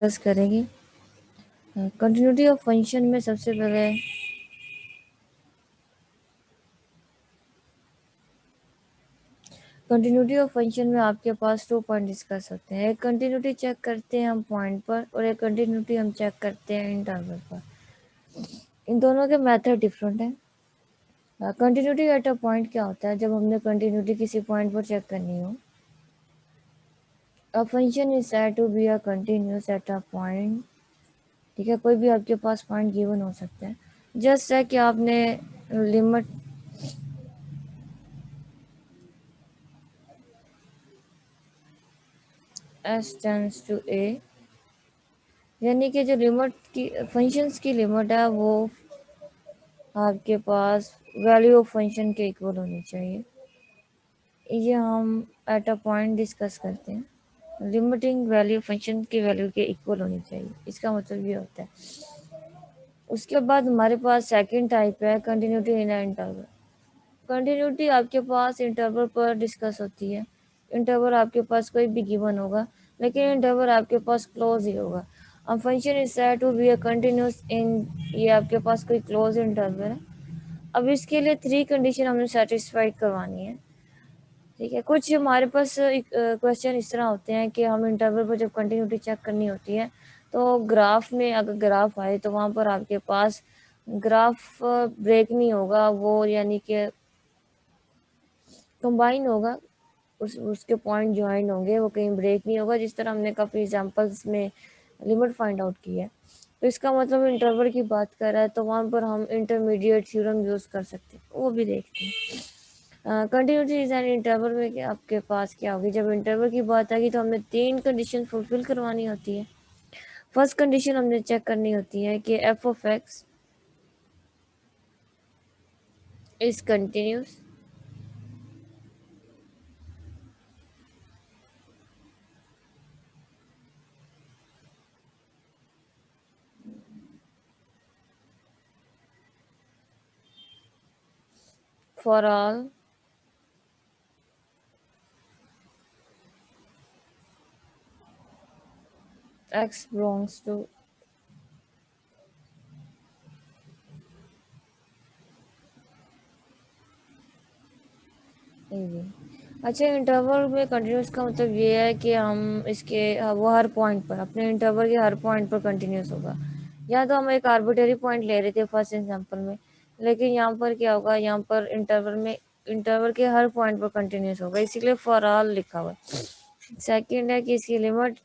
Discuss करेंगे। Continuity of function में सबसे पहले कंटिन्यूटी ऑफ फंक्शन में आपके पास 2 पॉइंट डिस्कस होते हैं। एक कंटिन्यूटी चेक करते हैं हम पॉइंट पर और एक कंटिन्यूटी हम चेक करते हैं इंटरवल पर। इन दोनों के मेथड डिफरेंट है। कंटिन्यूटी एट अ पॉइंट क्या होता है? जब हमने कंटिन्यूटी किसी पॉइंट पर चेक करनी हो, a function is said to be a continuous at a point. ठीक है, कोई भी आपके पास पॉइंट गिवन हो सकता है। जस्ट है कि आपने लिमिट एस टेंड्स टू ए, यानी कि जो लिमिट की फंक्शंस की लिमिट है वो आपके पास वैल्यू ऑफ फंक्शन के इक्वल होनी चाहिए। ये हम एट अ पॉइंट डिस्कस करते हैं। लिमिटिंग वैल्यू फंक्शन की वैल्यू के इक्वल होनी चाहिए, इसका मतलब ये होता है। उसके बाद हमारे पास सेकंड टाइप है कंटिन्यूटी इन इंटरवल। कंटिन्यूटी आपके पास इंटरवल पर डिस्कस होती है। इंटरवल आपके पास कोई भी गिवन होगा, लेकिन इंटरवल आपके पास क्लोज ही होगा। अब function is said to be a continuous in, ये आपके पास कोई क्लोज इंटरवल है। अब इसके लिए 3 कंडीशन हमें सेटिस्फाइड करवानी है। ठीक है, कुछ हमारे पास क्वेश्चन इस तरह होते हैं कि हम इंटरवल पर जब कंटिन्यूटी चेक करनी होती है तो ग्राफ में अगर ग्राफ आए तो वहाँ पर आपके पास ग्राफ ब्रेक नहीं होगा, वो यानी कि कंबाइन होगा, उसके पॉइंट ज्वाइन होंगे, वो कहीं ब्रेक नहीं होगा, जिस तरह हमने काफ़ी एग्जांपल्स में लिमिट फाइंड आउट की है। तो इसका मतलब इंटरवल की बात कर रहा है तो वहाँ पर हम इंटरमीडिएट थ्योरम यूज़ कर सकते हैं, वो भी देखते हैं। कंटिन्यूटी इज एन इंटरवल में कि आपके पास क्या होगी? जब इंटरवल की बात आएगी तो हमें 3 कंडीशन फुलफिल करवानी होती है। फर्स्ट कंडीशन हमने चेक करनी होती है कि F of X is continuous for all X belongs to A. अच्छा, इंटरवल में कंटिन्यूस का मतलब ये है कि हम इसके वो हर पॉइंट पर, अपने इंटरवल के हर पॉइंट पर कंटिन्यूस होगा। या तो हम एक आर्बिट्ररी पॉइंट ले रहे थे फर्स्ट एग्जांपल में, लेकिन यहाँ पर क्या होगा, यहाँ पर इंटरवल में इंटरवल के हर पॉइंट पर कंटिन्यूस होगा, इसीलिए फॉर ऑल लिखा हुआ है। सेकेंड है कि इसकी लिमिट,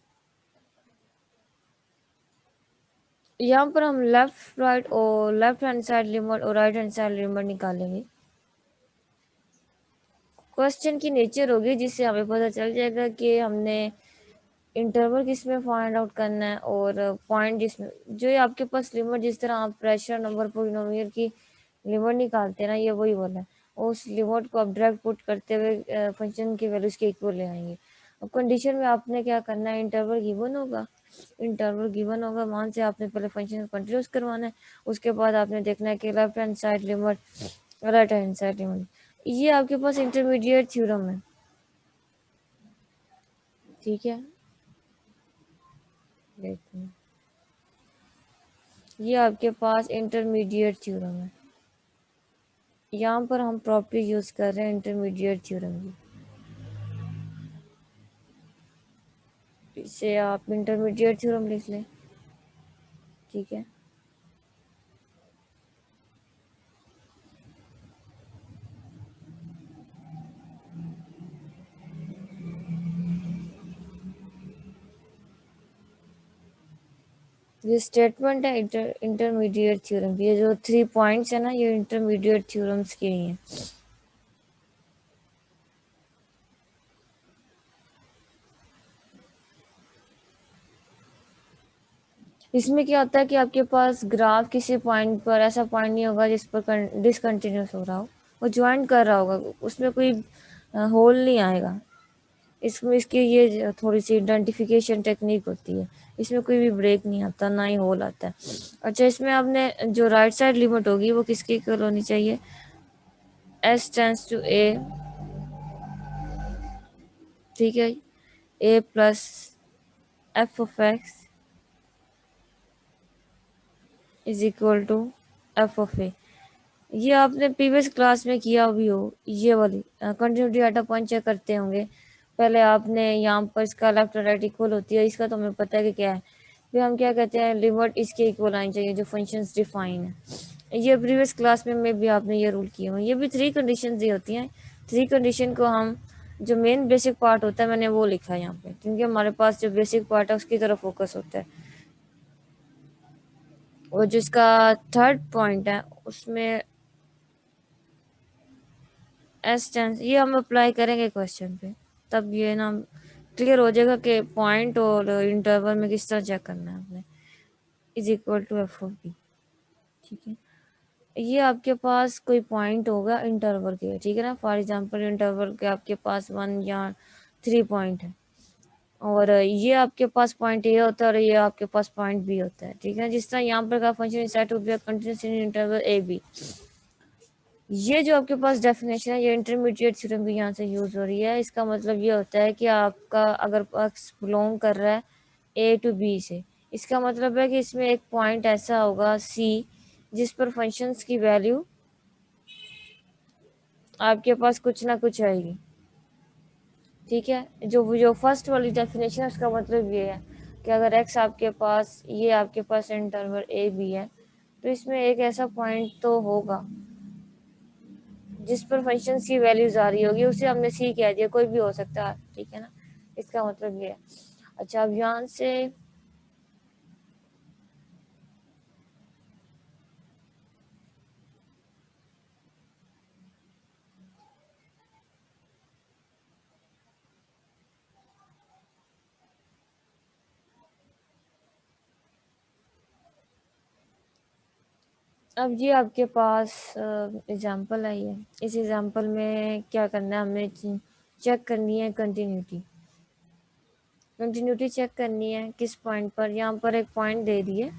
यहाँ पर हम लेफ्ट राइट और लेफ्ट हैंड साइड लिमिट और राइट हैंड साइड लिमिट निकालेंगे। क्वेश्चन की नेचर होगी जिससे हमें पता चल जाएगा कि हमने इंटरवल किस में फाइंड आउट करना है और पॉइंट जिसमें, जो आपके पास लिमिट, जिस तरह आप प्रेशर नंबर पोलिनोमियल की लिमिट निकालते हैं ना, ये वही वाला है। उस लिमिट को आप डायरेक्ट पुट करते हुए फंक्शन की वैल्यूज के इक्वल ले आएंगे। अब कंडीशन में आपने क्या करना है, इंटरवल गिवन होगा, वहां से आपने पहले फंक्शन को कंटिन्यूस करवाना है। उसके बाद आपने देखना है कि left hand side limit, right hand side limit. ये आपके पास इंटरमीडिएट थ्योरम है। ठीक है, देखते हैं, ये आपके पास इंटरमीडिएट थ्योरम है। यहाँ पर हम प्रॉपर्टी यूज कर रहे हैं इंटरमीडिएट थ्योरम की। इसे आप इंटरमीडिएट थ्योरम लिख लें। ठीक है, ये स्टेटमेंट है इंटरमीडिएट थ्योरम की। ये जो 3 पॉइंट्स है ना, ये इंटरमीडिएट थ्योरम्स के ही हैं। इसमें क्या होता है कि आपके पास ग्राफ किसी पॉइंट पर, ऐसा पॉइंट नहीं होगा जिस पर डिसकंटिन्यूस हो रहा हो, वो ज्वाइन कर रहा होगा, उसमें कोई होल नहीं आएगा। इसमें इसकी ये थोड़ी सी आइडेंटिफिकेशन टेक्निक होती है, इसमें कोई भी ब्रेक नहीं आता, ना ही होल आता है। अच्छा, इसमें आपने जो राइट साइड लिमिट होगी वो किसकी इक्वल होनी चाहिए? X tends to A. ठीक है, A plus F of X is equal to F of A. ये आपने प्रीवियस क्लास में किया भी हो, ये वाली कंटिन्यूटी डाटा पॉइंट चेक करते होंगे। पहले आपने यहाँ पर इसका लेफ्ट और राइट इक्वल होती है, इसका तो हमें पता है कि क्या है। फिर हम क्या कहते हैं, लिमिट इसके इक्वल आनी चाहिए जो फंक्शंस डिफाइन है। ये प्रीवियस क्लास में भी आपने ये रूल किए हुए। ये भी 3 कंडीशन दी होती हैं। 3 कंडीशन को हम, जो मेन बेसिक पार्ट होता है मैंने वो लिखा है यहाँ पे, क्योंकि हमारे पास जो बेसिक पार्ट है उसकी तरफ फोकस होता है। और जिसका थर्ड पॉइंट है उसमें एस टेंस, ये हम अप्लाई करेंगे क्वेश्चन पे, तब ये ना क्लियर हो जाएगा कि पॉइंट और इंटरवल में किस तरह चेक करना है आपने। Is equal to F of b. ठीक है, ये आपके पास कोई पॉइंट होगा इंटरवल के, ठीक है ना। फॉर एग्जांपल इंटरवल के आपके पास 1 या 3 पॉइंट है, और ये आपके पास पॉइंट ए होता है और ये आपके पास पॉइंट बी होता है। ठीक है, जिस तरह यहाँ पर का function set to be continuous in interval a b. ये जो आपके पास डेफिनेशन है, ये इंटरमीडिएट थ्योरम भी यहाँ से यूज हो रही है। इसका मतलब ये होता है कि आपका अगर एक्स बिलोंग कर रहा है ए टू बी से, इसका मतलब है कि इसमें एक पॉइंट ऐसा होगा सी जिस पर फंक्शंस की वैल्यू आपके पास कुछ ना कुछ आएगी। ठीक है, जो फर्स्ट वाली डेफिनेशन है उसका मतलब ये है कि अगर एक्स आपके पास, ये आपके पास इंटरवल ए बी है, तो इसमें एक ऐसा पॉइंट तो होगा जिस पर फंक्शंस की वैल्यूज आ रही होगी, उसे हमने सी कह दिया, कोई भी हो सकता है। ठीक है ना, इसका मतलब ये है। अच्छा, अब यहाँ से अब ये आपके पास एग्जांपल है। ये इस एग्जांपल में क्या करना है, हमें चेक करनी है कंटिन्यूटी। कंटिन्यूटी चेक करनी है किस पॉइंट पर, यहाँ पर एक पॉइंट दे दिए,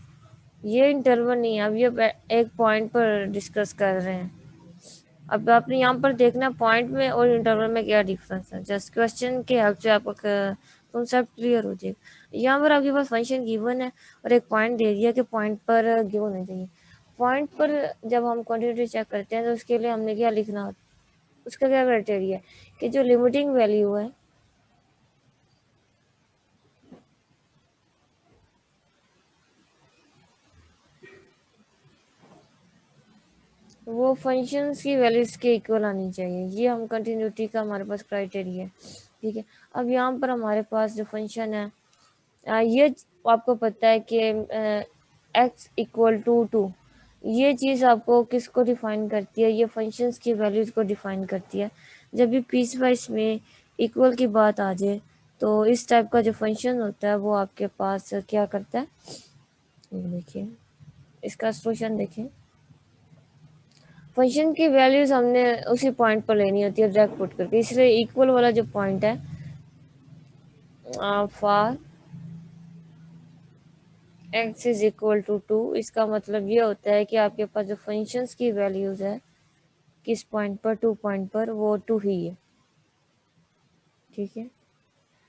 ये इंटरवल नहीं है, अब ये एक पॉइंट पर डिस्कस कर रहे हैं। अब आपने यहाँ पर देखना पॉइंट में और इंटरवल में क्या डिफरेंस है। जस्ट क्वेश्चन के हेल्प से आपका कॉन्सेप्ट क्लियर हो जाएगा। यहाँ पर आपके पास फंक्शन गिवन है और एक पॉइंट दे दिया कि पॉइंट पर गिवन होना चाहिए। पॉइंट पर जब हम क्वांटिटी चेक करते हैं तो उसके लिए हमने क्या लिखना होता है, उसका क्या क्राइटेरिया है कि जो लिमिटिंग वैल्यू है वो फंक्शंस की वैल्यूज के इक्वल आनी चाहिए। ये हम कंटिन्यूटी का हमारे पास क्राइटेरिया है। ठीक है, अब यहाँ पर हमारे पास जो फंक्शन है, ये आपको पता है कि एक्स इक्वल टू 2, ये चीज़ आपको किसको डिफाइन करती है, ये फंक्शंस की वैल्यूज को डिफाइन करती है। जब भी पीस वाइज में इक्वल की बात आ जाए तो इस टाइप का जो फंक्शन होता है वो आपके पास क्या करता है, ये देखिए इसका सोल्यूशन देखिए। फंक्शन की वैल्यूज हमने उसी पॉइंट पर लेनी होती है डायरेक्ट पुट करके, इसलिए इक्वल वाला जो पॉइंट है for x is equal to 2, इसका मतलब ये होता है कि आपके पास जो फंक्शंस की वैल्यूज है किस पॉइंट पर, 2 पॉइंट पर, वो 2 ही है। ठीक है,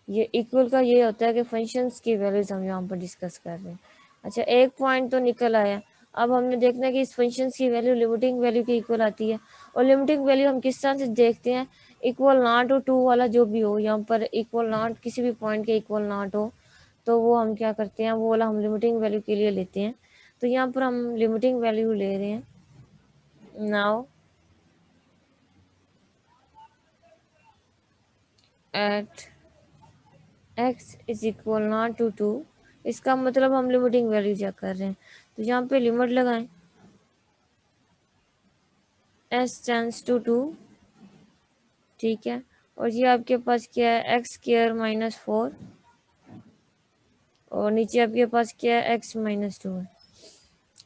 ये इक्वल का ये होता है कि फंक्शंस की वैल्यूज हम यहाँ पर डिस्कस कर रहे हैं। अच्छा, एक पॉइंट तो निकल आया। अब हमने देखना है कि इस फंक्शंस की वैल्यू लिमिटिंग वैल्यू के इक्वल आती है। और लिमिटिंग वैल्यू हम किस तरह से देखते हैं, इक्वल नॉट हो 2 वाला जो भी हो, यहाँ पर इक्वल नॉट किसी भी पॉइंट के इक्वल नॉट हो, तो वो हम क्या करते हैं, वो वाला हम लिमिटिंग वैल्यू के लिए लेते हैं। तो यहाँ पर हम लिमिटिंग वैल्यू ले रहे हैं। Now at x is equal not to 2, इसका मतलब हम लिमिटिंग वैल्यू चेक कर रहे हैं। तो यहाँ पे लिमिट लगाएं एस टेंस टू 2। ठीक है, और ये आपके पास क्या है, एक्स स्क्वायर माइनस 4, और नीचे आपके पास क्या है, एक्स माइनस 2 है।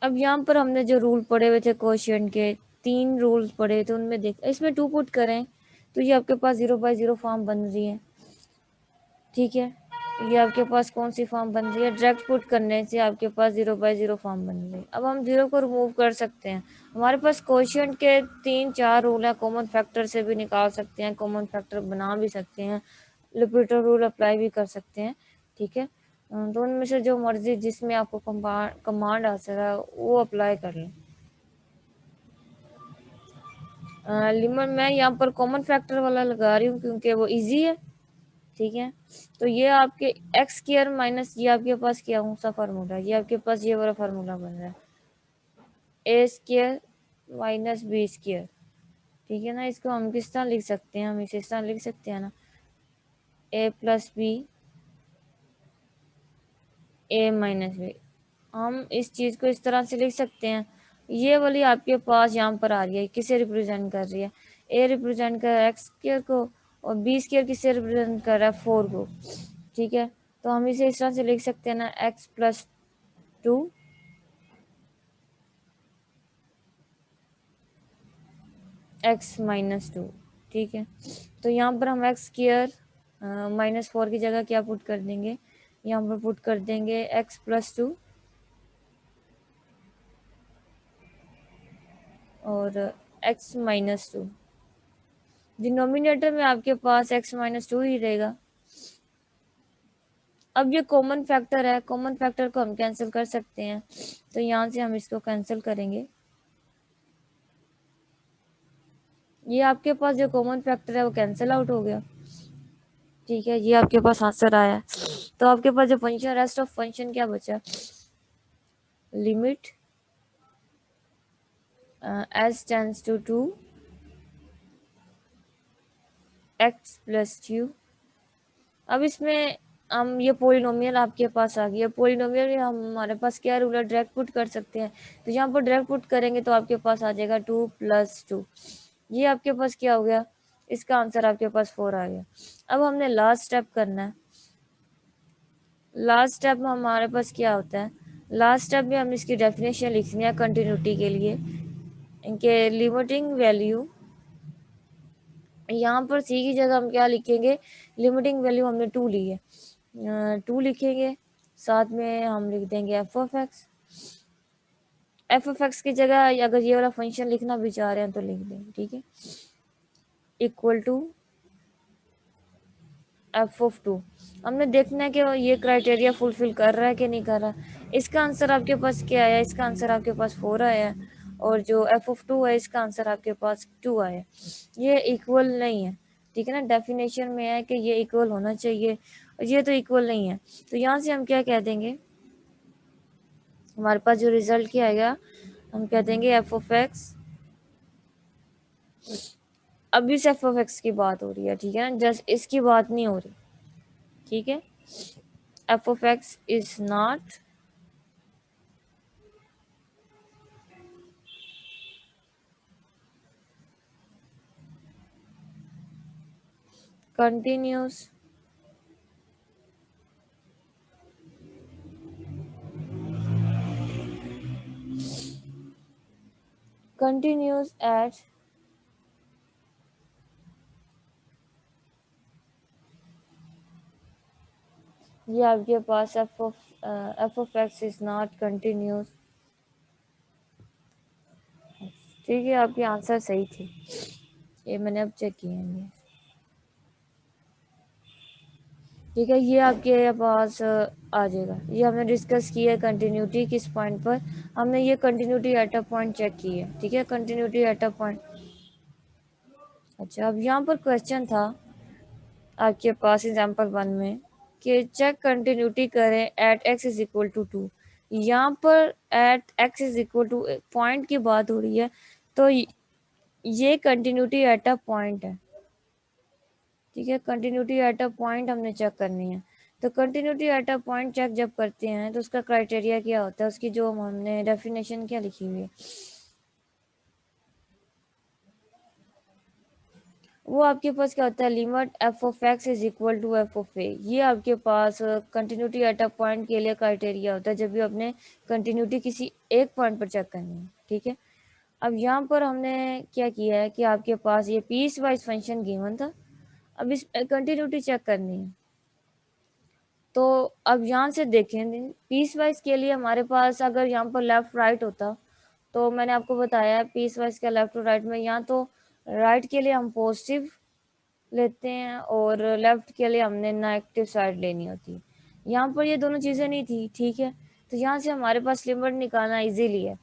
अब यहाँ पर हमने जो रूल पढ़े हुए थे कोशिएंट के, 3 रूल्स पढ़े थे, उनमें देख इसमें 2 पुट करें तो ये आपके पास 0/0 फॉर्म बन रही है। ठीक है, ये आपके पास कौन सी फॉर्म बन रही है, डायरेक्ट पुट करने से आपके पास 0/0 फॉर्म बन रही है। अब हम 0 को रिमूव कर सकते हैं। हमारे पास कोशिएंट के 3-4 रूल है, कॉमन फैक्टर से भी निकाल सकते हैं, कॉमन फैक्टर बना भी सकते हैं, लिपिटर रूल अप्लाई भी कर सकते हैं। ठीक है, तो उनमें से जो मर्जी जिसमें आपको कमांड आ सका वो अप्लाई कर लें। लिमिट मैं यहाँ पर कॉमन फैक्टर वाला लगा रही हूँ क्योंकि वो इजी है। ठीक है, तो ये आपके एक्स स्क्वायर माइनस ये आपके पास क्या कौन सा फार्मूला, ये आपके पास ये वाला फार्मूला बन रहा है, ए स्क्वायर माइनस बी स्क्वायर। ठीक है ना, इसको हम किस तरह लिख सकते हैं, हम इसे इस तरह लिख सकते हैं ना, ए प्लस बी ए माइनस बी। हम इस चीज़ को इस तरह से लिख सकते हैं। ये वाली आपके पास यहाँ पर आ रही है, किसे रिप्रेजेंट कर रही है, ए रिप्रेजेंट कर रहा है एक्स स्क्वायर को और बी स्क्वायर किसे रिप्रेजेंट कर रहा है 4 को। ठीक है, तो हम इसे इस तरह से लिख सकते हैं ना, एक्स प्लस 2 एक्स माइनस 2। ठीक है, तो यहाँ पर हम एक्स स्क्वायर -4 की जगह क्या पुट कर देंगे, यहाँ पर पुट कर देंगे एक्स प्लस 2 और एक्स माइनस 2। डिनोमिनेटर में आपके पास एक्स माइनस 2 ही रहेगा। अब ये कॉमन फैक्टर है, कॉमन फैक्टर को हम कैंसिल कर सकते हैं, तो यहाँ से हम इसको कैंसिल करेंगे। ये आपके पास जो कॉमन फैक्टर है वो कैंसिल आउट हो गया। ठीक है, ये आपके पास आंसर आया। तो आपके पास जो फंक्शन, रेस्ट ऑफ फंक्शन क्या बचा, limit s tends to 2 x plus 2। अब इसमें हम ये पोलिनोमियल आपके पास आ गया, पोलिनोमियल में हम हमारे पास क्या रूल है, डायरेक्ट पुट कर सकते हैं। तो यहाँ पर डायरेक्ट पुट करेंगे तो आपके पास आ जाएगा 2 + 2। ये आपके पास क्या हो गया, इसका आंसर आपके पास 4 आ गया। अब हमने लास्ट स्टेप करना है। लास्ट स्टेप में हमारे पास क्या होता है, लास्ट स्टेप में हम इसकी डेफिनेशन लिखनी है कंटिन्यूटी के लिए। इनके लिमिटिंग वैल्यू, यहाँ पर सी की जगह हम क्या लिखेंगे, लिमिटिंग वैल्यू हमने 2 ली है, 2 लिखेंगे। साथ में हम लिख देंगे F of x. F of x की जगह अगर ये वाला फंक्शन लिखना भी चाह रहे हैं तो लिख देंगे। ठीक है, इक्वल टू एफ ऑफ 2। हमने देखना है कि ये क्राइटेरिया फुलफिल कर रहा है कि नहीं कर रहा। इसका आंसर आपके पास क्या आया, इसका आंसर आपके पास 4 आया, और जो एफ ऑफ 2 है इसका आंसर आपके पास 2 आया। ये इक्वल नहीं है। ठीक है ना, डेफिनेशन में है कि ये इक्वल होना चाहिए और ये तो इक्वल नहीं है। तो यहाँ से हम क्या कह देंगे, हमारे पास जो रिजल्ट क्या आएगा, हम कह देंगे एफ ऑफ एक्स। अब इस एफ ऑफ एक्स की बात हो रही है, ठीक है ना, जस्ट इसकी बात नहीं हो रही। ठीक है, F of X is not continues at ये आपके पास F of X is not continuous. ठीक है, आपके आंसर सही थे, ये मैंने अब चेक किए हैं। ठीक है, ये आपके पास आ जाएगा। ये हमने डिस्कस किया है कंटिन्यूटी किस पॉइंट पर, हमने ये continuity at a point check की है। ठीक है, कंटिन्यूटी एट अ पॉइंट। अच्छा, अब यहाँ पर क्वेश्चन था आपके पास एग्जाम्पल 1 में कि चेक कंटिन्यूटी करें at x is equal to 2। यहाँ पर at x is equal to point की बात हो रही है, तो ये कंटिन्यूटी एट अ पॉइंट है। ठीक है, कंटिन्यूटी एट अ पॉइंट हमने चेक करनी है। तो continuity at a point check जब करते हैं तो उसका क्राइटेरिया क्या होता है, उसकी जो हमने डेफिनेशन क्या लिखी हुई है, वो आपके पास क्या होता है, limit F of X is equal to F of A. ये आपके पास कंटिन्यूटी एट अ पॉइंट के लिए क्राइटेरिया होता है जब भी आपने कंटिन्यूटी किसी एक पॉइंट पर चेक करनी है। ठीक है, अब यहाँ पर हमने क्या किया है कि आपके पास ये पीस वाइज फंक्शन गिवन था, अब इस कंटिन्यूटी चेक करनी है। तो अब यहाँ से देखें, पीस वाइज के लिए हमारे पास अगर यहाँ पर लेफ्ट राइट होता, तो मैंने आपको बताया पीस वाइज का लेफ्ट टू राइट में, यहाँ तो राइट के लिए हम पॉजिटिव लेते हैं और लेफ्ट के लिए हमने नेगेटिव साइड लेनी होती है। यहाँ पर ये दोनों चीज़ें नहीं थी, ठीक है। तो यहाँ से हमारे पास लिमिट निकालना इजीली है।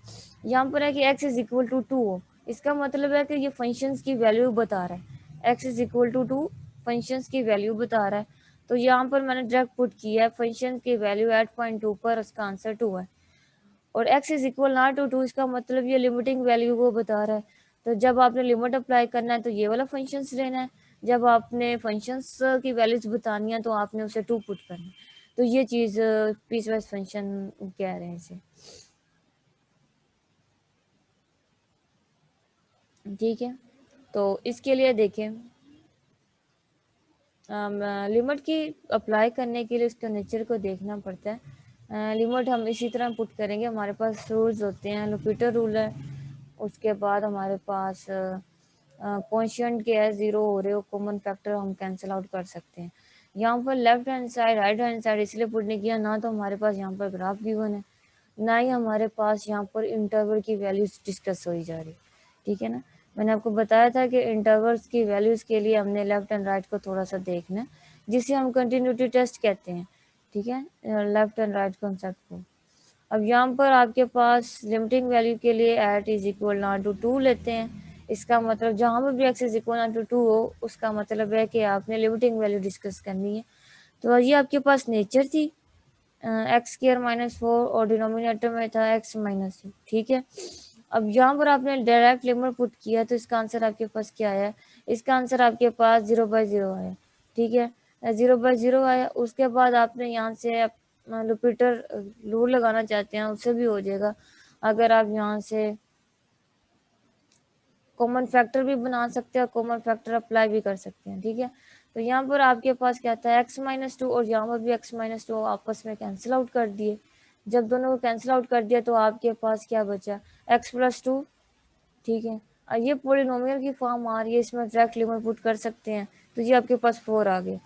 यहाँ पर है कि x इज इक्वल टू 2 हो, इसका मतलब है कि ये फंक्शंस की वैल्यू बता रहा है। x इज इक्वल टू 2 फंक्शंस की वैल्यू बता रहा है। तो यहाँ पर मैंने डायरेक्ट पुट किया है फंक्शन की वैल्यू एट पॉइंट 2 पर, उसका आंसर 2 है। और x is equal not to 2, इसका मतलब ये लिमिटिंग वैल्यू को बता रहा है। तो जब आपने लिमिट अप्लाई करना है तो ये वाला फंक्शंस लेना है, जब आपने फंक्शंस की वैल्यूज बतानी है तो आपने उसे 2 पुट करना है। तो ये चीज़ पीस वाइज फंक्शन कह रहे हैं इसे, ठीक है। तो इसके लिए देखें, लिमिट की अप्लाई करने के लिए उसके नेचर को देखना पड़ता है। लिमिट हम इसी तरह पुट करेंगे, हमारे पास रूल्स होते हैं, लुपिटर रूल है, उसके बाद हमारे पास क्वोशिएंट के है, जीरो हो रहे हो, कॉमन फैक्टर हम कैंसिल आउट कर सकते हैं। यहाँ पर left hand side right hand side इसलिए पुट नहीं किया, ना तो हमारे पास यहाँ पर ग्राफ गिवन है, ना ही हमारे पास यहाँ पर इंटरवल की वैल्यूज डिस्कस हो जा रही, ठीक है ना। मैंने आपको बताया था कि इंटरवल्स की वैल्यूज के लिए हमने लेफ्ट एंड राइट को थोड़ा सा देखना है, जिसे हम कंटिन्यूटी टेस्ट कहते हैं, ठीक है, लेफ्ट एंड राइट कॉन्सेप्ट को। अब यहाँ पर आपके पास लिमिटिंग वैल्यू के लिए at is equal not to 2 लेते हैं, इसका मतलब जहाँ पर भी x is equal not to 2 हो, उसका मतलब है कि आपने लिमिटिंग वैल्यू डिस्कस करनी है। तो ये आपके पास नेचर थी एक्स स्क्र माइनस 4 और डिनोमिनेटर में था एक्स माइनस 2, ठीक है। अब यहाँ पर आपने डायरेक्ट लिमिट पुट किया तो इसका आंसर आपके पास क्या आया, इसका आंसर आपके पास 0/0 आया, ठीक है। 0/0 आया, उसके बाद आपने यहाँ से लुपिटर रूल लगाना चाहते हैं उससे भी हो जाएगा। अगर आप यहाँ से कॉमन फैक्टर भी बना सकते हैं, कॉमन फैक्टर अप्लाई भी कर सकते हैं, ठीक है। तो यहाँ पर आपके पास क्या था x-2 और यहाँ पर भी x-2 आपस में कैंसिल आउट कर दिए। जब दोनों को कैंसिल आउट कर दिया तो आपके पास क्या बचा, x+2, ठीक है। और ये पॉलिनोमियल की फॉर्म आ रही है, इसमें डायरेक्ट लिमिट पुट कर सकते हैं, तो ये आपके पास 4 आ गए।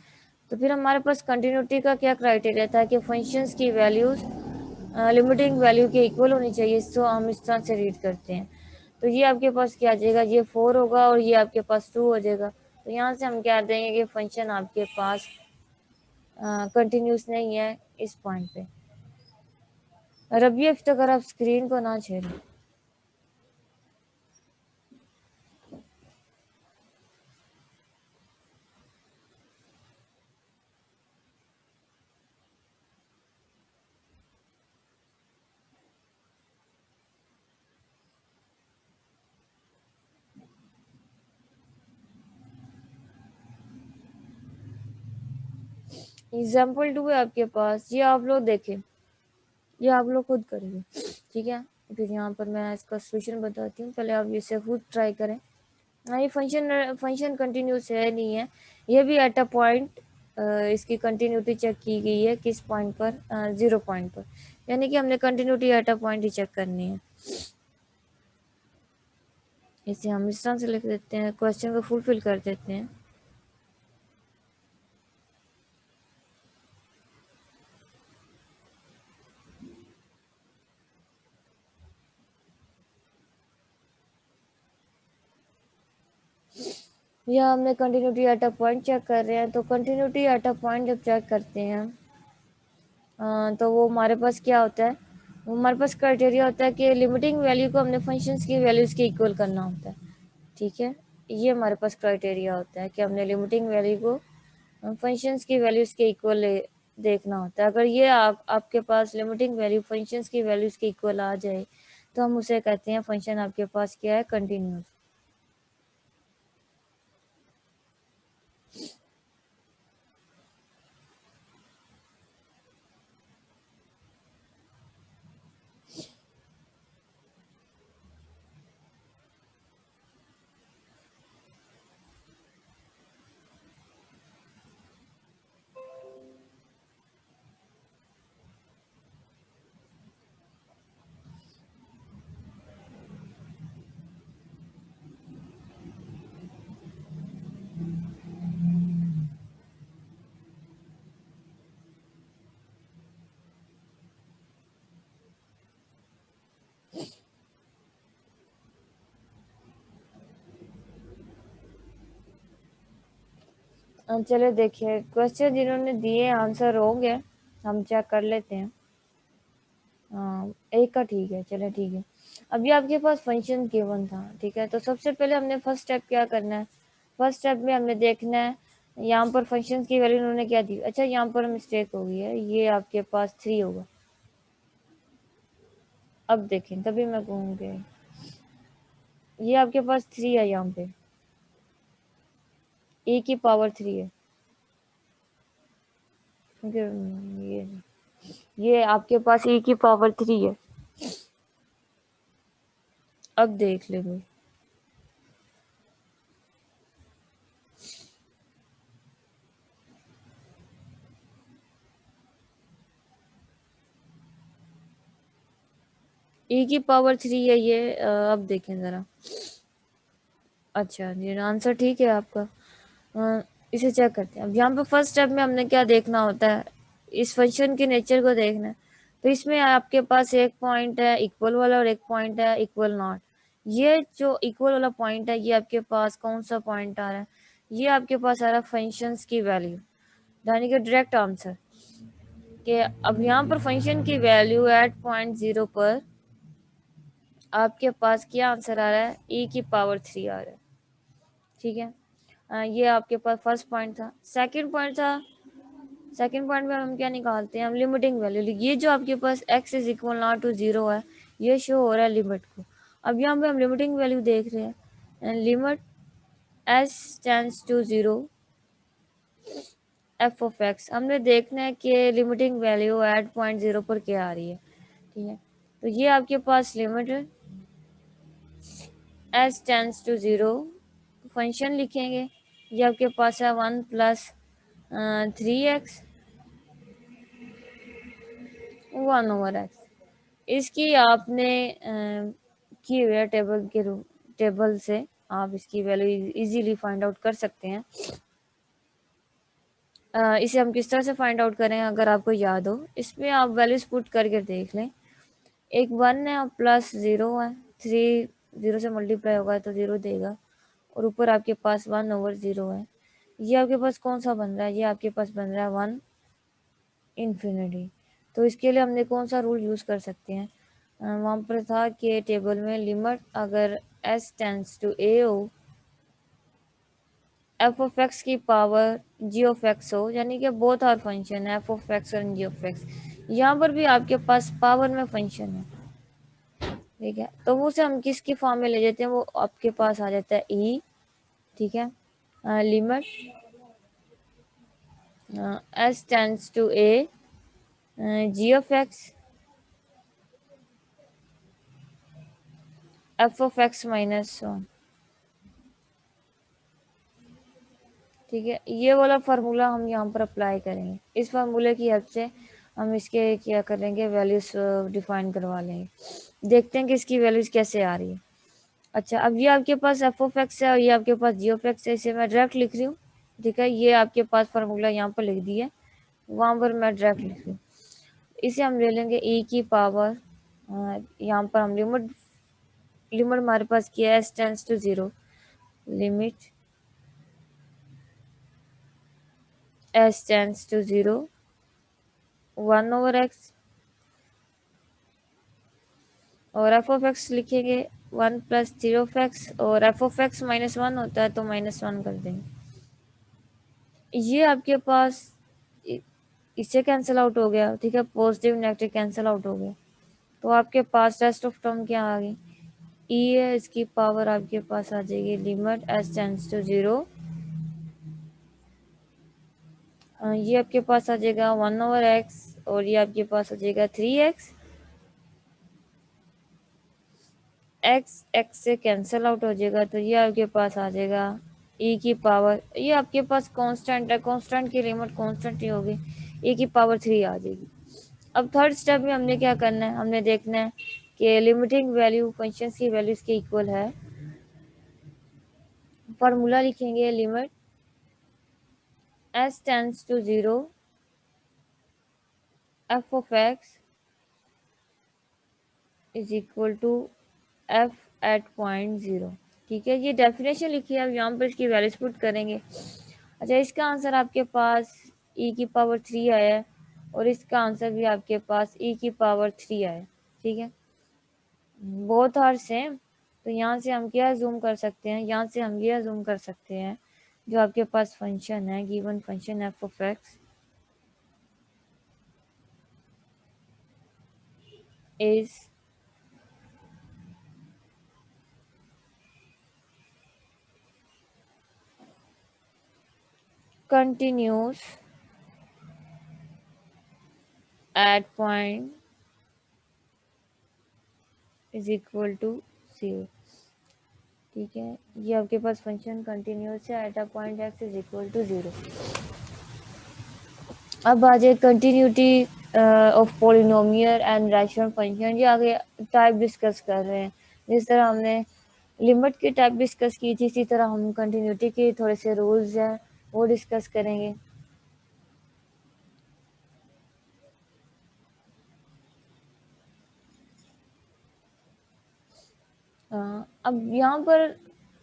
तो फिर हमारे पास कंटिन्यूटी का क्या क्राइटेरिया था कि फंक्शंस की वैल्यूज लिमिटिंग वैल्यू के इक्वल होनी चाहिए, इसको हम इस तरह से रीड करते हैं। तो ये आपके पास क्या आ जाएगा, ये 4 होगा और ये आपके पास 2 हो जाएगा। तो यहाँ से हम क्या देंगे कि फंक्शन आपके पास कंटिन्यूस नहीं है इस पॉइंट पे। रबी अभी तक आप स्क्रीन को ना छेड़ें। एग्जाम्पल 2 है आपके पास, ये आप लोग देखें, ये आप लोग खुद करेंगे, ठीक है। फिर यहाँ पर मैं इसका सोल्यूशन बताती हूँ, पहले आप इसे खुद ट्राई करें। हाँ, ये फंक्शन फंक्शन कंटिन्यूस है नहीं है, ये भी एट अ पॉइंट इसकी कंटिन्यूटी चेक की गई है, किस पॉइंट पर, 0 पॉइंट पर, यानी कि हमने कंटिन्यूटी एट अ पॉइंट ही चेक करनी है। इसे हम इस तरह से लिख देते हैं, क्वेश्चन को फुलफिल कर देते हैं। या हमने continuity at a point check कर रहे हैं, तो कंटिन्यूटी एट अ पॉइंट जब चेक करते हैं तो वो हमारे पास क्या होता है, वो हमारे पास क्राइटेरिया होता है कि लिमिटिंग वैल्यू को हमने फंक्शंस की वैल्यूज के इक्वल करना होता है, ठीक है। ये हमारे पास क्राइटेरिया होता है कि हमने लिमिटिंग वैल्यू को फंक्शंस की वैल्यूज के इक्वल देखना होता है। अगर ये आपके पास लिमिटिंग वैल्यू फंक्शंस की वैल्यूज के इक्वल आ जाए तो हम उसे कहते हैं फंक्शन आपके पास क्या है, कंटिन्यूस। चलो देखिए, क्वेश्चन जिन्होंने दिए आंसर होंगे, हम चेक कर लेते हैं। हाँ, एक का ठीक है, चलो ठीक है। अभी आपके पास फंक्शन गिवन था, ठीक है। तो सबसे पहले हमने फर्स्ट स्टेप क्या करना है, फर्स्ट स्टेप में हमने देखना है यहाँ पर फंक्शन की वैल्यू उन्होंने क्या दी। अच्छा, यहाँ पर मिस्टेक हो गई है, ये आपके पास 3 होगा। अब देखें, तभी मैं कहूँगी ये आपके पास 3 है, यहाँ पे ए की पावर 3 है, क्योंकि ये आपके पास ए की पावर 3 है। अब देख लेंगे, ए की पावर 3 है ये। अब देखें ज़रा। अच्छा जी, आंसर ठीक है आपका। इसे चेक करते हैं। अब यहाँ पे फर्स्ट स्टेप में हमने क्या देखना होता है, इस फंक्शन के नेचर को देखना है। तो इसमें आपके पास एक पॉइंट है इक्वल वाला और एक पॉइंट है इक्वल नॉट। ये जो इक्वल वाला पॉइंट है, ये आपके पास कौन सा पॉइंट आ रहा है, ये आपके पास आ रहा है फंक्शंस की वैल्यू, यानी कि डायरेक्ट आंसर कि अब यहाँ पर फंक्शन की वैल्यू एट पॉइंट 0 पर आपके पास क्या आंसर आ रहा है, e की पावर 3 आ रहा है, ठीक है। ये आपके पास फर्स्ट पॉइंट था। सेकंड पॉइंट था, सेकंड पॉइंट में हम क्या निकालते हैं, हम लिमिटिंग वैल्यू। ये जो आपके पास x is equal not to 0 है, ये शो हो रहा है लिमिट को। अब यहाँ पे हम लिमिटिंग वैल्यू देख रहे हैं, limit s tends to 0 f of x। हमने देखना है कि लिमिटिंग वैल्यू एट पॉइंट 0 पर क्या आ रही है, ठीक है। तो ये आपके पास limit s tends to 0, function लिखेंगे, ये आपके पास है 1 प्लस 3x 1 ओवर x। इसकी आपने की हुई है टेबल के रूप, टेबल से आप इसकी वैल्यू इजीली फाइंड आउट कर सकते हैं। इसे हम किस तरह से फाइंड आउट करें, अगर आपको याद हो, इसमें आप वैल्यूज पुट करके देख लें। एक 1 है और प्लस 0 है, 3 0 से मल्टीप्लाई होगा तो 0 देगा, और ऊपर आपके पास 1 ओवर 0 है। ये आपके पास कौन सा बन रहा है, ये आपके पास बन रहा है 1 इन्फिनिटी। तो इसके लिए हमने कौन सा रूल यूज़ कर सकते हैं, वहाँ पर था कि टेबल में लिमिट अगर s टेंड्स टू a हो, f ऑफ x की पावर g ऑफ x हो, यानी कि बोथ आर फंक्शन है f ऑफ x और g ऑफ x। यहाँ पर भी आपके पास पावर में फंक्शन है, ठीक है। तो वो से हम किसकी फॉर्म में ले जाते हैं, वो आपके पास आ जाता है e, ठीक है। Limit s tends to a g of x f of x minus 1, ठीक है। ये वाला फार्मूला हम यहाँ पर अप्लाई करेंगे। इस फार्मूले की हेल्प से हम इसके क्या करेंगे, वैल्यूज डिफाइन करवा लेंगे। देखते हैं कि इसकी वैल्यूज कैसे आ रही है। अच्छा, अब ये आपके पास एफ ऑफ एक्स है और ये आपके पास जी ऑफ एक्स है, इसे मैं डायरेक्ट लिख रही हूँ, ठीक है। ये आपके पास फार्मूला यहाँ पर लिख दिया, वहाँ पर मैं डायरेक्ट लिख रही हूँ। इसे हम ले लेंगे e की पावर, यहाँ पर हम लिमिट, लिमिट हमारे पास क्या है, s tends to 0, limit s tends to 0 1 over x, और एफ ऑफ एक्स लिखेंगे 1 प्लस 3 ऑफ एक्स, और एफ ऑफ एक्स माइनस 1 होता है तो माइनस 1 कर देंगे। ये आपके पास इससे कैंसिल आउट हो गया, ठीक है। पॉजिटिव नेगेटिव कैंसिल आउट हो गया, तो आपके पास रेस्ट ऑफ टर्म क्या आ गई, ई है, इसकी पावर आपके पास आ जाएगी लिमिट एस टेंड्स टू 0, ये आपके पास आ जाएगा 1 ओवर एक्स, और ये आपके पास आ जाएगा 3x। एक्स से कैंसिल आउट हो जाएगा, तो ये आपके पास आ जाएगा e की पावर, ये आपके पास कांस्टेंट है, कांस्टेंट की लिमिट कांस्टेंट ही होगी, e की पावर 3 आ जाएगी। अब थर्ड स्टेप में हमने क्या करना है, हमने देखना है कि लिमिटिंग वैल्यू फंक्शन की वैल्यूज के इक्वल है। फार्मूला लिखेंगे, limit s tends to 0 f of x is equal to f at point 0, ठीक है। ये डेफिनेशन लिखी है, अब यहाँ पर इसकी वैल्यूज पुट करेंगे। अच्छा, इसका आंसर आपके पास e की पावर 3 आया है, और इसका आंसर भी आपके पास e की पावर 3 आए। ठीक है, बोथ आर सेम। तो यहाँ से हम क्या जूम कर सकते हैं, यहाँ से हम ये जूम कर सकते हैं, जो आपके पास फंक्शन है, given function F of X is continues at point is equal to 0। ठीक है, ये आपके पास फंक्शन कंटिन्यूस है at a point x is equal to 0। अब आ जाए continuity of polynomial and rational function. ये आगे टाइप डिस्कस कर रहे हैं। जिस तरह हमने लिमिट की टाइप डिस्कस की थी, इसी तरह हम कंटिन्यूटी के थोड़े से रूल्स हैं वो डिस्कस करेंगे। अब यहाँ पर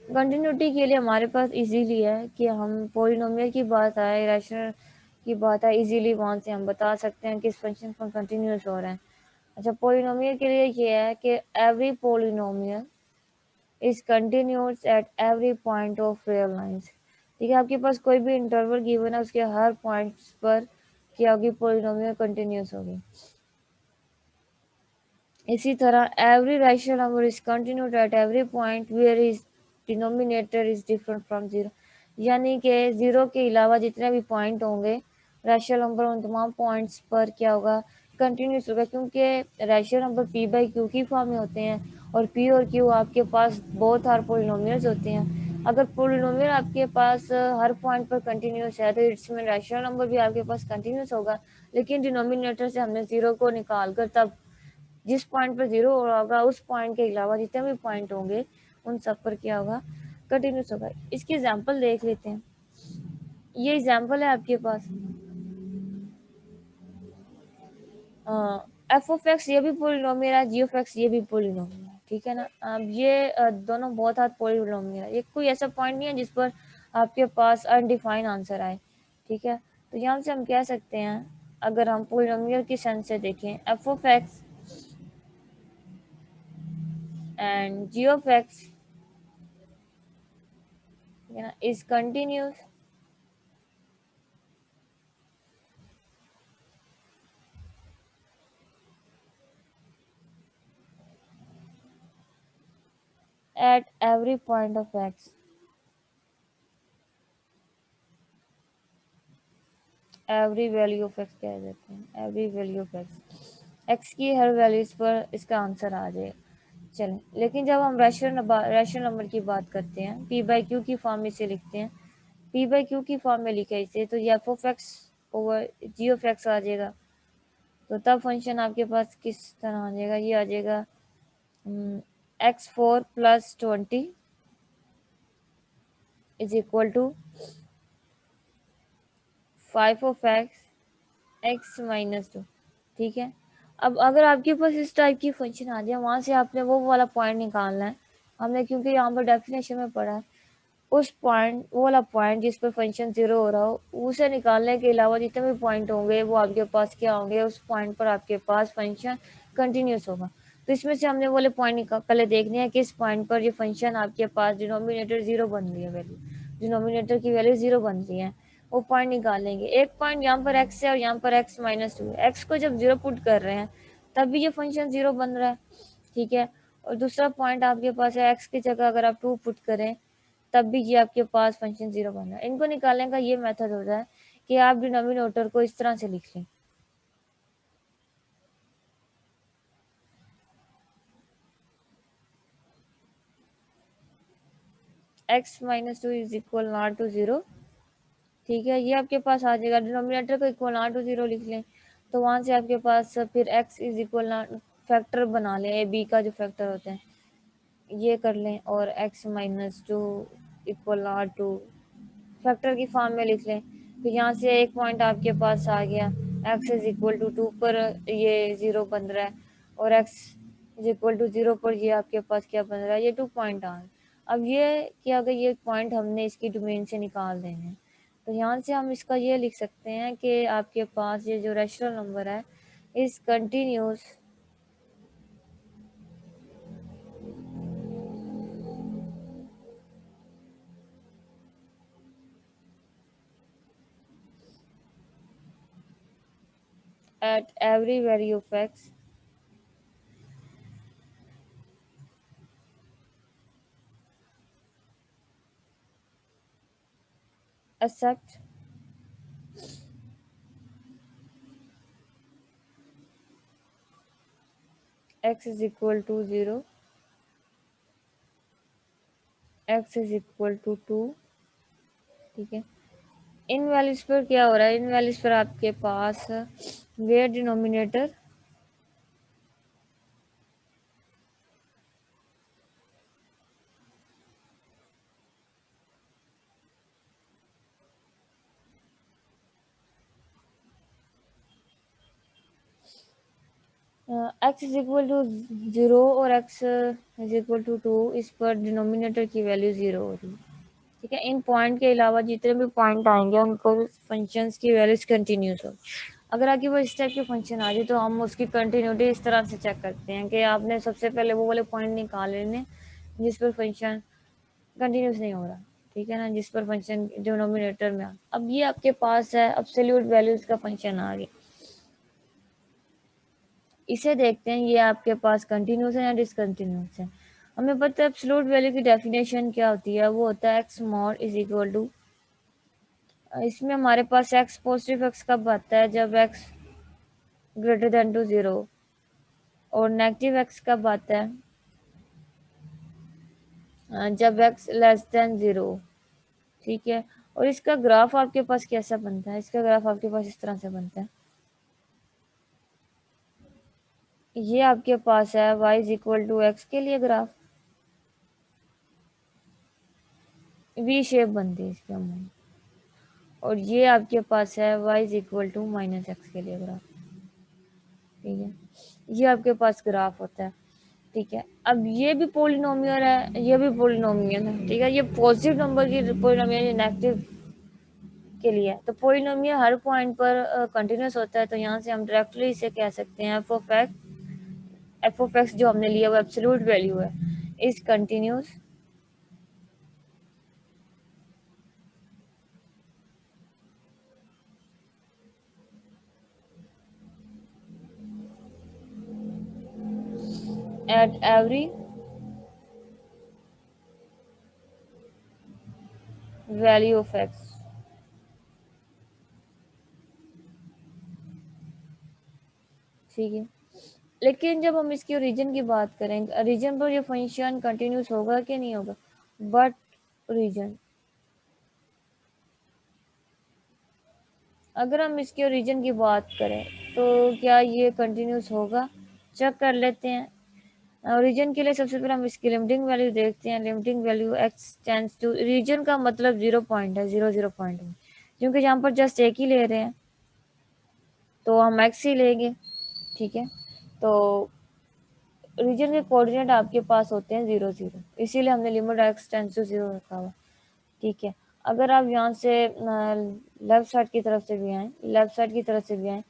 कंटिन्यूटी के लिए हमारे पास इजीली है कि हम पोलिनोमियल की बात आए, रैशनल की बात आए, इजीली वहाँ से हम बता सकते हैं कि इस फंक्शन पर कंटिन्यूस हो रहा है। अच्छा, पोलिनोमियल के लिए ये है कि every polynomial is continuous at every point of real lines. ठीक है, आपके पास कोई भी इंटरवल गिवन है, उसके हर पॉइंट्स पर क्या होगी, पोलिनोमियल कंटिन्यूस होगी। इसी तरह every rational number is continued at every point where is denominator is different from 0। यानी कि 0 के अलावा जितने भी पॉइंट होंगे रैशनल नंबर, उन तमाम पॉइंट्स पर क्या होगा, कंटिन्यूस होगा, क्योंकि rational number P by Q की फॉर्म में होते हैं और पी और क्यू आपके पास बहुत आर पोलिनोमियल्स होते हैं। अगर पोलिनोमियल आपके पास हर पॉइंट पर कंटिन्यूस है तो इसमें रैशनल नंबर भी आपके पास कंटिन्यूस होगा, लेकिन डिनोमिनेटर से हमने 0 को निकाल कर तब जिस पॉइंट पर 0 हो रहा होगा उस पॉइंट के अलावा जितने भी पॉइंट होंगे उन सब पर क्या होगा, कंटिन्यूस होगा। इसकी एग्जांपल देख लेते हैं। ये एग्जांपल है आपके पास एफ ऑफ एक्स, ये भी पोलिनोमियल है, जी ऑफ एक्स ये भी पोलिनोमियल है। ठीक है ना, अब ये दोनों बहुत हाथ पोलिनोमियल है। ये कोई ऐसा पॉइंट नहीं है जिस पर आपके पास अनडिफाइंड आंसर आए। ठीक है, तो यहाँ से हम कह सकते हैं, अगर हम पोलिनोमियल की सेंस से देखें, f of x and g of x is continuous at every point of x। Every value of x कह देते हैं, every value of x, x की हर वैल्यूज पर इसका आंसर आ जाए। चलें, लेकिन जब हम रैशनल नंबर की बात करते हैं, पी बाई क्यू की फॉर्म में इसे लिखते हैं, पी बाई क्यू की फॉर्म में लिखे इसे, तो ये F of X over G of X आ जाएगा। तो तब फंक्शन आपके पास किस तरह आ जाएगा, ये आ जाएगा x4 + 20 is equal to 5 of x -2। ठीक है, अब अगर आपके पास इस टाइप की फंक्शन आ जाए, वहां से आपने वो वाला पॉइंट निकालना है। हमने क्योंकि यहाँ पर डेफिनेशन में पढ़ा है, उस पॉइंट, वो वाला पॉइंट जिस पर फंक्शन 0 हो रहा हो, उसे निकालने के अलावा जितने भी पॉइंट होंगे वो आपके पास क्या होंगे, उस पॉइंट पर आपके पास फंक्शन कंटिन्यूस होगा। तो इसमें से हमने वाले पॉइंट पहले देखने हैं किस पॉइंट पर ये फंक्शन आपके पास डिनोमिनेटर 0 बन रही है, वैल्यू डिनोमिनेटर की वैल्यू 0 बन रही है, वो पॉइंट निकालेंगे। एक पॉइंट यहाँ पर एक्स है और यहाँ पर x -2 है। एक्स को जब 0 पुट कर रहे हैं तब भी ये फंक्शन 0 बन रहा है। ठीक है, और दूसरा पॉइंट आपके पास है, एक्स की जगह अगर आप 2 पुट करें तब भी ये आपके पास फंक्शन 0 बन रहा है। इनको निकालने का ये मेथड होता है कि आप डिनोमिनेटर को इस तरह से लिख लें, x -2 is equal not to 0। ठीक है, ये आपके पास आ जाएगा। डिनोमिनेटर को इक्वल नॉट टू 0 लिख लें, तो वहाँ से आपके पास फिर x is equal not, factor बना लें, ए बी का जो फैक्टर होता है ये कर लें, और x -2 equal not two factor की फॉर्म में लिख लें। तो यहाँ से एक पॉइंट आपके पास आ गया, x इज इक्वल टू 2 पर ये 0 बन रहा है, और x इज इक्वल टू 0 पर ये आपके पास क्या बन रहा है, ये 2 पॉइंट आ रहा है। अब ये क्या होगा, ये पॉइंट हमने इसकी डोमेन से निकाल देने हैं। तो यहाँ से हम इसका ये लिख सकते हैं कि आपके पास ये जो रैशनल नंबर है is continuous at every value of x except x is equal to 0, x is equal to 2। ठीक है, इन वैल्यूज पर क्या हो रहा है, इन वैल्यूज पर आपके पास where denominator x is equal to 0 और x इज इक्वल टू 2, इस पर डिनोमिनेटर की वैल्यू 0 हो रही है। ठीक है, इन पॉइंट के अलावा जितने भी पॉइंट आएंगे उनको फंक्शंस की वैल्यूज कंटिन्यूस हो। अगर आपके पास इस टाइप के फंक्शन आ जाए तो हम उसकी कंटिन्यूटी इस तरह से चेक करते हैं कि आपने सबसे पहले वो वाले पॉइंट निकाल लेने जिस पर फंक्शन कंटिन्यूस नहीं हो रहा। ठीक है ना, जिस पर फंक्शन डिनोमिनेटर में अब ये आपके पास है एब्सोल्यूट वैल्यूज का फंक्शन आ गया। इसे देखते हैं ये आपके पास कंटिन्यूस है या डिसकंटिन्यूस है। हमें पता है एब्सोल्यूट वैल्यू की डेफिनेशन क्या होती है, वो होता है x mod is equal to, इसमें हमारे पास एक्स पॉजिटिव एक्स कब आता है, जब एक्स ग्रेटर देन टू 0, और नेगेटिव एक्स कब आता है, जब एक्स लेस देन 0। ठीक है, और इसका ग्राफ आपके पास कैसा बनता है, इसका ग्राफ आपके पास इस तरह से बनता है। ये आपके पास है y is equal to x के लिए ग्राफ, वी शेप बनती है इसके हम, और ये आपके पास है y is equal to minus x के लिए ग्राफ। ठीक है, ये आपके पास ग्राफ होता है। ठीक है, अब ये भी पोलिनोमियल है, ये भी पोलिनोमियल है। ठीक है, ये पॉजिटिव नंबर की पोलिनोमियल, ये नेगेटिव के लिए है। तो पोलिनोमियल हर पॉइंट पर कंटिन्यूस होता है, तो यहाँ से हम डायरेक्टली इसे कह सकते हैं एफ ऑफ एक्स जो हमने लिया वो एब्सोल्यूट वैल्यू है, is continuous at every value of x. ठीक है, लेकिन जब हम इसकी ओरिजिन की बात करें, रीजन पर ये फंक्शन कंटिन्यूस होगा कि नहीं होगा, बट रीजन, अगर हम इसके ओरिजिन की बात करें तो क्या ये कंटिन्यूस होगा, चेक कर लेते हैं। ओरिजिन के लिए सबसे पहले हम इसकी लिमिटिंग वैल्यू देखते हैं। Limiting value x tends to, region का मतलब 0 पॉइंट है, 0 पॉइंट में, क्योंकि यहाँ पर जस्ट एक ही ले रहे हैं तो हम एक्स ही लेंगे। ठीक है, तो रीजन के कोऑर्डिनेट आपके पास होते हैं 0 0, इसीलिए हमने लिमिट एक्स टेंड्स टू 0 रखा हुआ। ठीक है, अगर आप यहाँ से लेफ्ट साइड की तरफ से भी आए, लेफ्ट साइड की तरफ से भी आए,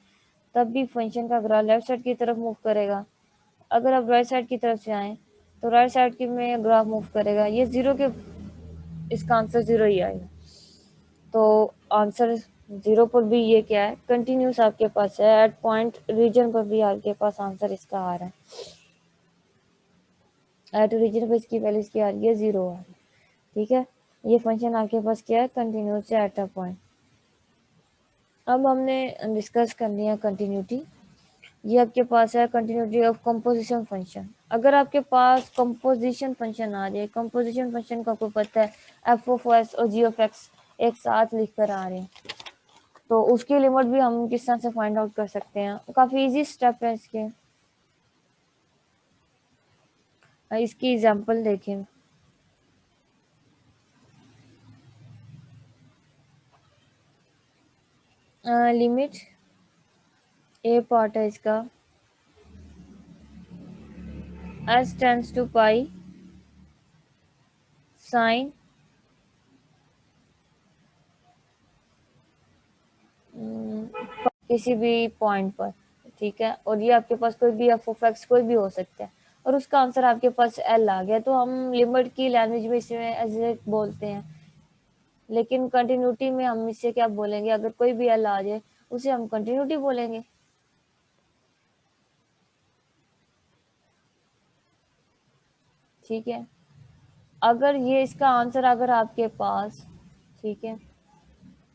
तब भी फंक्शन का ग्राफ लेफ्ट साइड की तरफ मूव करेगा। अगर आप राइट साइड की तरफ से आए तो राइट साइड की में ग्राफ मूव करेगा, ये 0 के, इसका आंसर 0 ही आएगा। तो आंसर 0 पर भी ये क्या है, कंटिन्यूस आपके पास है। एट पॉइंट रीजन पर भी आपके पास आंसर इसका आ रहा है, एट रीजन पर इसकी वैल्यू इसकी आ रही है 0 आ रही है। ठीक है, ये फंक्शन आपके पास क्या है, कंटिन्यूस है एट अ पॉइंट। अब हमने डिस्कस कर लिया कंटिन्यूटी। ये आपके पास है कंटिन्यूटी ऑफ कंपोजिशन फंक्शन। अगर आपके पास कंपोजिशन फंक्शन आ जाए, कंपोजिशन फंक्शन का आपको पता है एफ ऑफ एस और जी ऑफ एक्स एक साथ लिख कर आ रहे हैं, तो उसकी लिमिट भी हम किस तरह से फाइंड आउट कर सकते हैं, काफ़ी इजी स्टेप है इसके। इसकी एग्जांपल देखें, लिमिट ए पार्ट है इसका s tends to pi sine किसी भी पॉइंट पर, ठीक है, और ये आपके पास कोई भी एफ ऑफ एक्स कोई भी हो सकता है, और उसका आंसर आपके पास एल आ गया, तो हम लिमिट की लैंग्वेज में इसे एग्जैक्ट बोलते हैं। लेकिन कंटिन्यूटी में हम इसे क्या बोलेंगे, अगर कोई भी एल आ जाए उसे हम कंटिन्यूटी बोलेंगे। ठीक है, अगर ये इसका आंसर अगर आपके पास, ठीक है,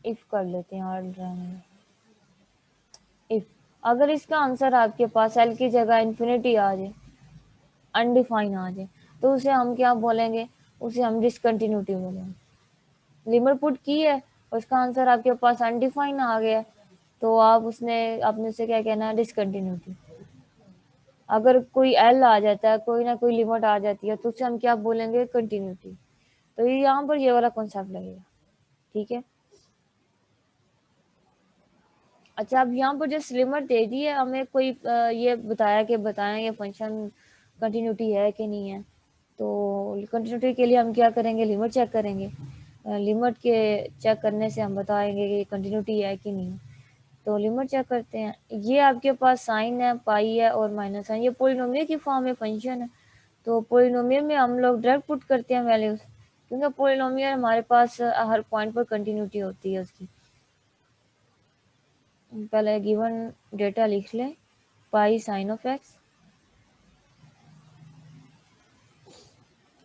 इफ कर लेते हैं और इफ अगर इसका आंसर आपके पास एल की जगह इन्फिनिटी आ जाए, अनडिफाइन आ जाए, तो उसे हम क्या बोलेंगे, उसे हम डिसकंटिन्यूटी बोलेंगे। लिमिट पुट की है, उसका आंसर आपके पास अनडिफाइन आ गया, तो आप उसने आपने उसे क्या कहना है, डिसकंटिन्यूटी। अगर कोई एल आ जाता है, कोई ना कोई लिमिट आ जाती है, तो उसे हम क्या बोलेंगे, कंटिन्यूटी। तो ये यहाँ पर ये वाला कॉन्सेप्ट लगेगा। ठीक है, अच्छा, अब यहाँ पर जस्ट लिमिट दे दी है हमें, कोई ये बताया कि बताएं ये फंक्शन कंटिन्यूटी है कि नहीं है। तो कंटिन्यूटी के लिए हम क्या करेंगे, लिमिट चेक करेंगे। लिमिट के चेक करने से हम बताएंगे कि कंटिन्यूटी है कि नहीं है। तो लिमिट चेक करते हैं, ये आपके पास साइन है, पाई है और माइनस साइन, ये पोलिनोमियल की फॉर्म में फंक्शन है। तो पोलिनोमियल में हम लोग डायरेक्ट पुट करते हैं वैल्यूज, क्योंकि पोलिनोमियल हमारे पास हर पॉइंट पर कंटिन्यूटी होती है उसकी। पहले गिवन डेटा लिख लें, पाई साइन ऑफ एक्स।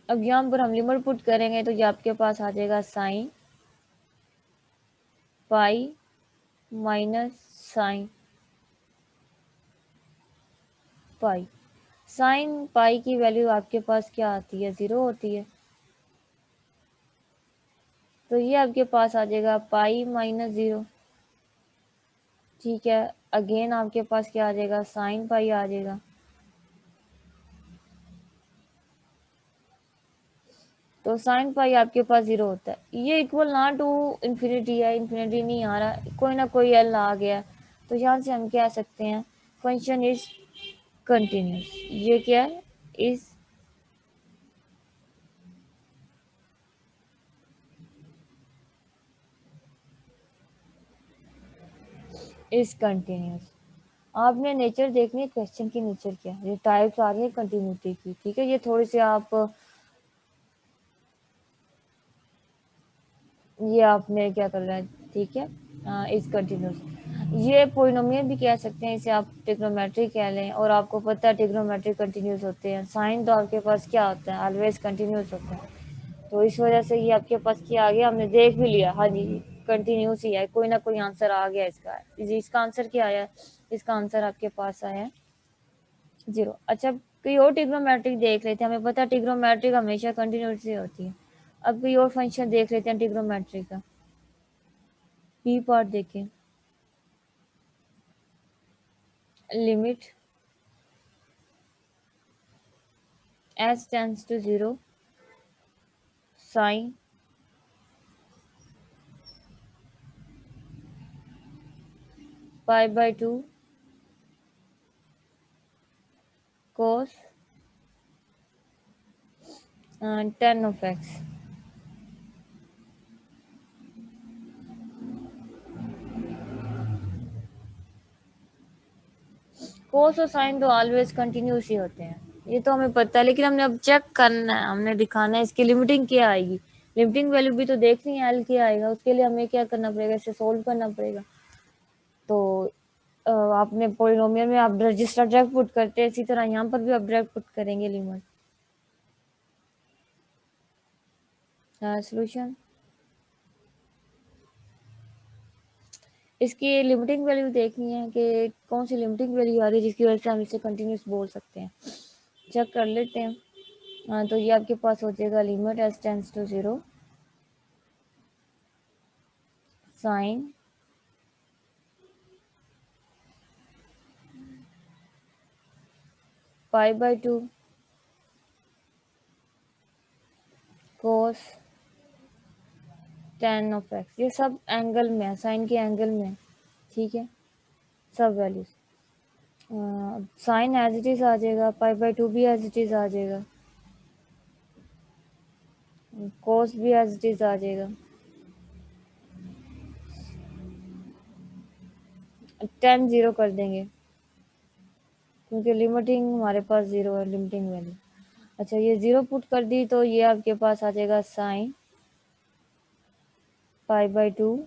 अब यहाँ पर हम लिमिट पुट करेंगे, तो ये आपके पास आ जाएगा sine pi minus sine pi. Sine pi की वैल्यू आपके पास क्या आती है, 0 होती है। तो ये आपके पास आ जाएगा पाई माइनस 0। ठीक है, अगेन आपके पास क्या आ जाएगा, साइन पाई आ जाएगा। तो साइन पाई आपके पास 0 होता है। ये इक्वल ना टू इन्फिनिटी है, इन्फिनिटी नहीं आ रहा, कोई ना कोई एल आ गया, तो यहाँ से हम कह सकते हैं फंक्शन इज कंटिन्यूस। ये क्या है, इज कंटिन्यूस। आपने नेचर देखनी है क्वेश्चन की, नेचर क्या है, ये टाइप्स आ रही है कंटिन्यूटी की। ठीक है, ये थोड़ी सी आप, ये आपने क्या कर रहा है, ठीक है, इज कंटिन्यूस। ये पोलिनोमियल भी कह सकते हैं, इसे आप ट्रिग्नोमेट्री कह लें, और आपको पता है ट्रिग्नोमेट्री कंटिन्यूस होते हैं। साइन तो आपके पास क्या होता है, ऑलवेज कंटिन्यूस होता है। तो इस वजह से ये आपके पास क्या आ गया, हमने देख भी लिया, हाँ जी कंटिन्यूस ही है, कोई ना कोई आंसर आ गया इसका। इसका आंसर क्या आया, इसका आंसर आपके पास आया 0। अच्छा, कोई और ट्रिग्नोमेट्रिक देख लेते हैं, हमें पता है ट्रिग्नोमेट्रिक हमेशा कंटिन्यूटी होती है। अब कोई और फंक्शन देख लेते हैं ट्रिग्नोमेट्रिक का, पी पार्ट देखें। Limit S tends to 0 sine pi by 2 cos 10 of X. Cos और साइन तो ऑलवेज कंटिन्यूस ही होते हैं, ये तो हमें पता है, लेकिन हमने अब चेक करना है, हमने दिखाना है इसकी लिमिटिंग क्या आएगी। लिमिटिंग वैल्यू भी तो देखनी है, एल क्या आएगा, उसके लिए हमें क्या करना पड़ेगा, इसे सोल्व करना पड़ेगा। तो आपने पोलिनोमियल में आप रजिस्टर डायरेक्ट पुट करते हैं, इसी तरह यहाँ पर भी आप डायरेक्ट पुट करेंगे लिमिट। सोल्यूशन, इसकी लिमिटिंग वैल्यू देखनी है कि कौन सी लिमिटिंग वैल्यू आ रही है जिसकी वजह से हम इसे कंटिन्यूस बोल सकते हैं। चेक कर लेते हैं। तो ये आपके पास हो जाएगा limit S tends to 0 sine pi by 2 cos 10 of x. ये सब एंगल में है, साइन के एंगल में है, ठीक है, सब values. Sine as it is आ जाएगा, पाई बाय 2 भी एज इट इज आ जाएगा, कोस भी एज इट इज आ जाएगा। 10 0 कर देंगे क्योंकि लिमिटिंग हमारे पास 0 है, लिमिटिंग वैल्यू। अच्छा, ये 0 पुट कर दी तो ये आपके पास आ जाएगा साइन π/2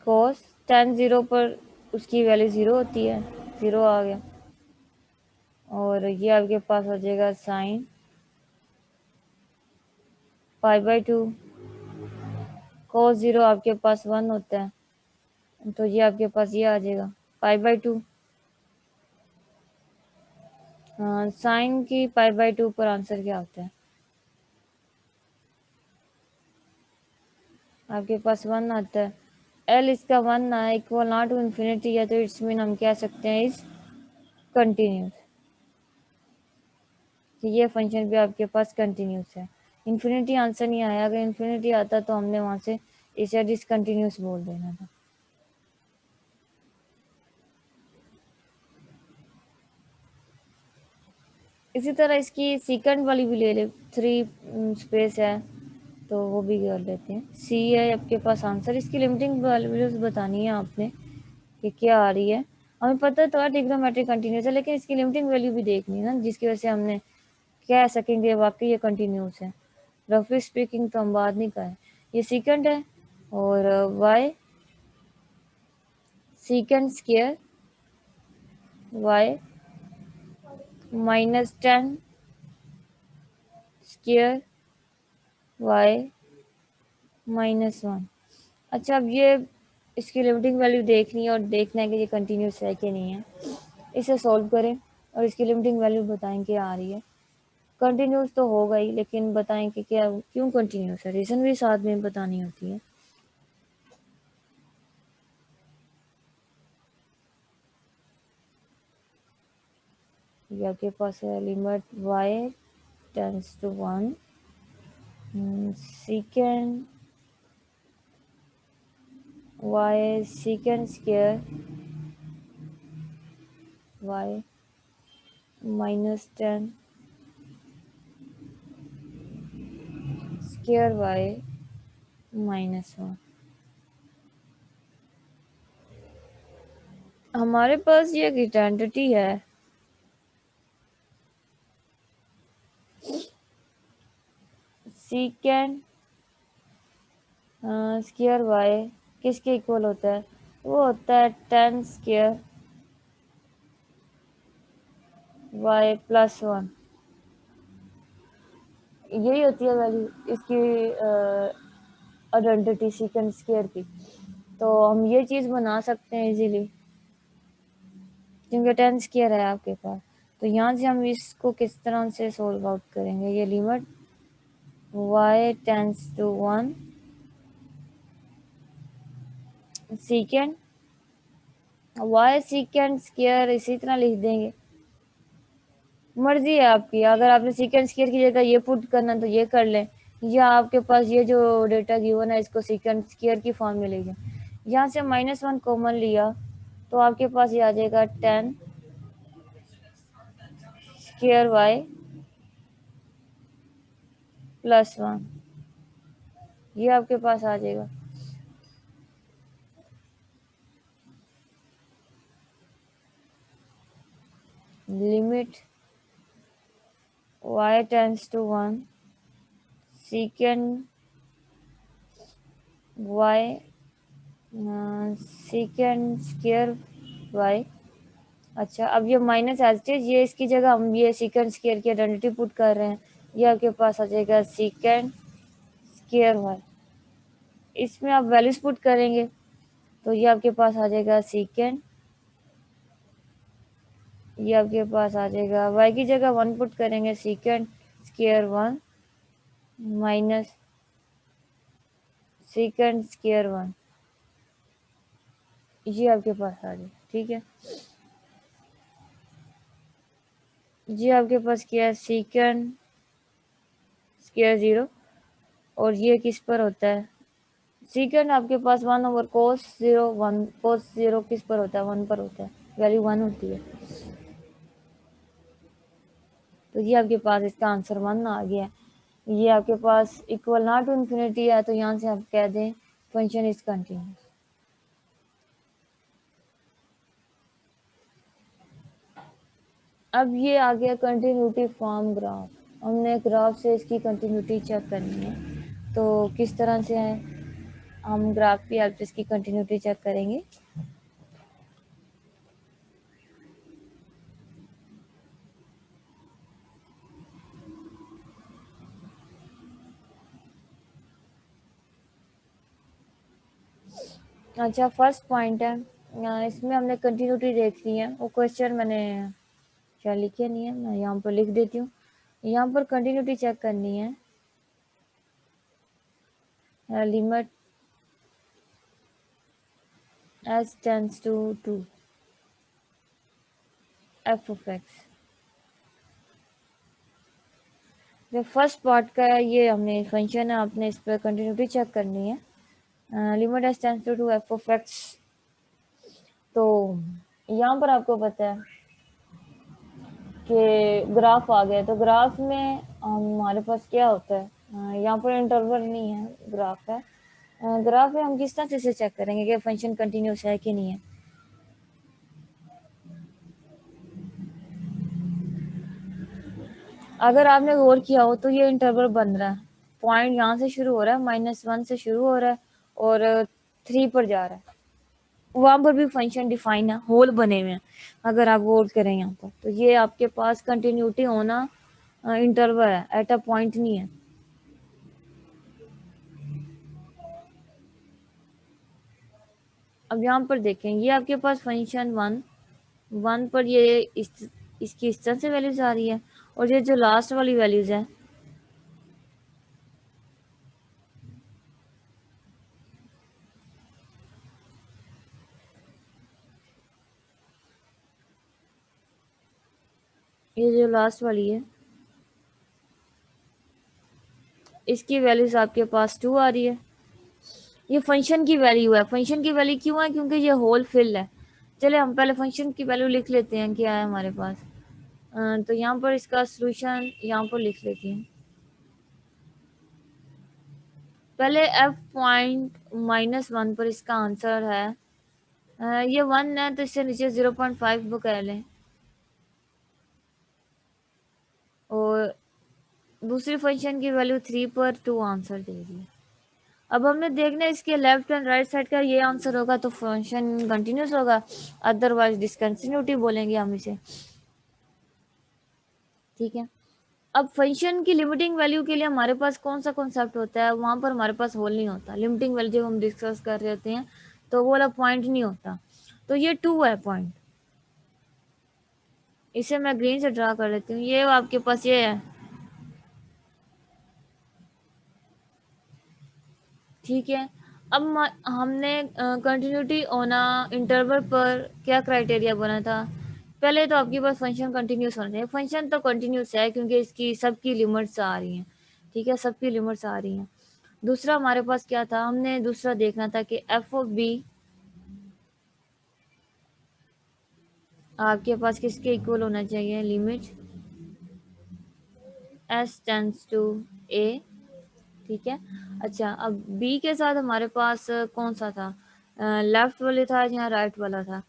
cos 10 0 पर उसकी वैल्यू 0 होती है, 0 आ गया। और ये आपके पास हो जाएगा साइन π/2 cos 0 आपके पास 1 होता है, तो ये आपके पास ये आ जाएगा π/2। साइन की π/2 पर आंसर क्या होता है? आपके पास 1 आता है। एल इसका 1 ना इक्वल नॉट टू इन्फिनिटी है, तो इट्स मीन हम कह सकते हैं इस कंटिन्यूस। तो ये फंक्शन भी आपके पास कंटिन्यूस है। इन्फिनिटी आंसर नहीं आया, अगर इन्फिनिटी आता तो हमने वहां से इसे डिसकंटिन्यूस बोल देना था। इसी तरह इसकी सीकेंड वाली भी ले ले, 3 स्पेस है तो वो भी कर लेते हैं। सी है आपके पास आंसर। इसकी लिमिटिंग वैल्यूज बतानी है आपने कि क्या आ रही है। हमें पता तो है ट्रिग्नोमेट्रिक कंटिन्यूस है, लेकिन इसकी लिमिटिंग वैल्यू भी देखनी है ना, जिसकी वजह से हमने कह सकेंगे वाकई ये कंटिन्यूस है। रफली स्पीकिंग तो हम बाद नहीं कहें। ये सीकेंड है और y secant square y -10 square y -1। अच्छा, अब ये इसकी लिमिटिंग वैल्यू देखनी है और देखना है कि ये कंटिन्यूस है कि नहीं है। इसे सॉल्व करें और इसकी लिमिटिंग वैल्यू बताएं कि आ रही है। कंटिन्यूस तो होगा ही, लेकिन बताएं कि क्या क्यों कंटिन्यूस है, रीज़न भी साथ में बतानी होती है। ये आपके पास है limit y tends to 1 secant y secant square y -10 square y -1। हमारे पास ये एक आइडेंटिटी है, secant स्क्वायर y किसके इक्वल होता है? वो होता है 10 स्क्वायर y +1। यही होती है वैल्यू इसकी आइडेंटिटी सेकंड स्क्वायर की। तो हम ये चीज़ बना सकते हैं इजीली, क्योंकि 10 स्क्वायर है आपके पास। तो यहाँ से हम इसको किस तरह से सोल्व आउट करेंगे? ये limit y tends to 1 secant y secant square इसी तरह लिख देंगे। मर्जी है आपकी, अगर आपने सेकेंड स्क्वायर की जगह ये पुट करना तो ये कर लें, या आपके पास ये जो डेटा गिवन है इसको सेकेंड स्क्वायर की फॉर्म में ले जाए। यहाँ से -1 कॉमन लिया तो आपके पास ये आ जाएगा 10 स्क्वायर y +1। ये आपके पास आ जाएगा। Limit y tends to 1 secant y secant square y। अच्छा, अब ये माइनस एज ये इसकी जगह हम ये सेकेंड स्क्वायर की आइडेंटिटी पुट कर रहे हैं। ये आपके पास आ जाएगा सेकेंड स्क्वायर y। इसमें आप वैल्यूज पुट करेंगे तो ये आपके पास आ जाएगा सेकेंड, ये आपके पास आ जाएगा y की जगह 1 पुट करेंगे second square 1 minus second square 1। ये आपके पास आ जाएगा। ठीक है, ये आपके पास क्या है? Second square 0। और ये किस पर होता है? सेकेंड आपके पास 1/cos 0 1 cos 0 किस पर होता है? 1 पर होता है, वैल्यू 1 होती है। तो ये आपके पास इसका आंसर 1 आ गया। ये आपके पास इक्वल नॉट टू इन्फिनिटी है, तो यहाँ से आप कह दें फंक्शन इज कंटिन्यूस। अब ये आ गया कंटिन्यूटी फॉर्म ग्राफ। हमने ग्राफ से इसकी कंटिन्यूटी चेक करनी है, तो किस तरह से है हम ग्राफ की हेल्प से इसकी कंटिन्यूटी चेक करेंगे। अच्छा, फर्स्ट पॉइंट है, इसमें हमने कंटिन्यूटी देख ली है। वो क्वेश्चन मैंने क्या लिखे नहीं है, मैं यहाँ पर लिख देती हूँ। यहाँ पर कंटिन्यूटी चेक करनी है, limit s tends to 2 f of x. जो फर्स्ट पार्ट का है ये हमने फंक्शन है, आपने इस पर कंटिन्यूटी चेक करनी है, limit s tends to F of x. तो यहाँ पर आपको पता है कि ग्राफ आ गया, तो ग्राफ में हमारे पास क्या होता है, यहाँ पर इंटरवल नहीं है, ग्राफ है। ग्राफ है, हम किस तरह से चेक करेंगे कि फंक्शन कंटिन्यूस है कि नहीं है। अगर आपने गौर किया हो तो ये इंटरवल बन रहा है, पॉइंट यहाँ से शुरू हो रहा है, -1 से शुरू हो रहा है और 3 पर जा रहा है। वहां पर भी फंक्शन डिफाइन है, होल बने हुए हैं। अगर आप गौर करें यहाँ पर, तो ये आपके पास कंटिन्यूटी होना इंटरवल है, एट अ पॉइंट नहीं है। अब यहाँ पर देखें, ये आपके पास फंक्शन 1 पर ये इसकी इस तरह से वैल्यूज आ रही है, और ये जो लास्ट वाली वैल्यूज है ये जो लास्ट वाली है इसकी वैल्यूज आपके पास 2 आ रही है। ये फंक्शन की वैल्यू है। फंक्शन की वैल्यू क्यों है? क्योंकि ये होल फिल है। चलिए हम पहले फंक्शन की वैल्यू लिख लेते हैं, क्या है हमारे पास। तो यहाँ पर इसका सोल्यूशन यहाँ पर लिख लेते हैं। पहले एफ पॉइंट -1 पर इसका आंसर है, ये 1 है तो इससे नीचे 0.5 कह लें, और दूसरी फंक्शन की वैल्यू 3 पर 2 आंसर दे दी। अब हमने देखना है इसके लेफ्ट एंड राइट साइड का ये आंसर होगा तो फंक्शन कंटिन्यूस होगा, अदरवाइज डिसकंटिन्यूटी बोलेंगे हम इसे। ठीक है। अब फंक्शन की लिमिटिंग वैल्यू के लिए हमारे पास कौन सा कॉन्सेप्ट होता है? वहां पर हमारे पास होल नहीं होता। लिमिटिंग वैल्यू जब हम डिस्कस कर रहे होते हैं तो वो वाला पॉइंट नहीं होता। तो ये 2 है पॉइंट, इसे मैं ग्रीन से ड्रा कर लेती हूँ। ये आपके पास ये है, ठीक है। अब हमने कंटिन्यूटी होना इंटरवल पर क्या क्राइटेरिया बना था? पहले तो आपके पास फंक्शन कंटिन्यूस होना चाहिए। फंक्शन तो कंटिन्यूस है क्योंकि इसकी सबकी लिमिट्स आ रही हैं, ठीक है, सबकी लिमिट्स आ रही हैं। दूसरा हमारे पास क्या था? हमने दूसरा देखना था कि एफ ऑफ बी आपके पास किसके इक्वल होना चाहिए? Limit s tends to A, ठीक है। अच्छा, अब बी के साथ हमारे पास कौन सा था? लेफ्ट वाले था या राइट वाला था?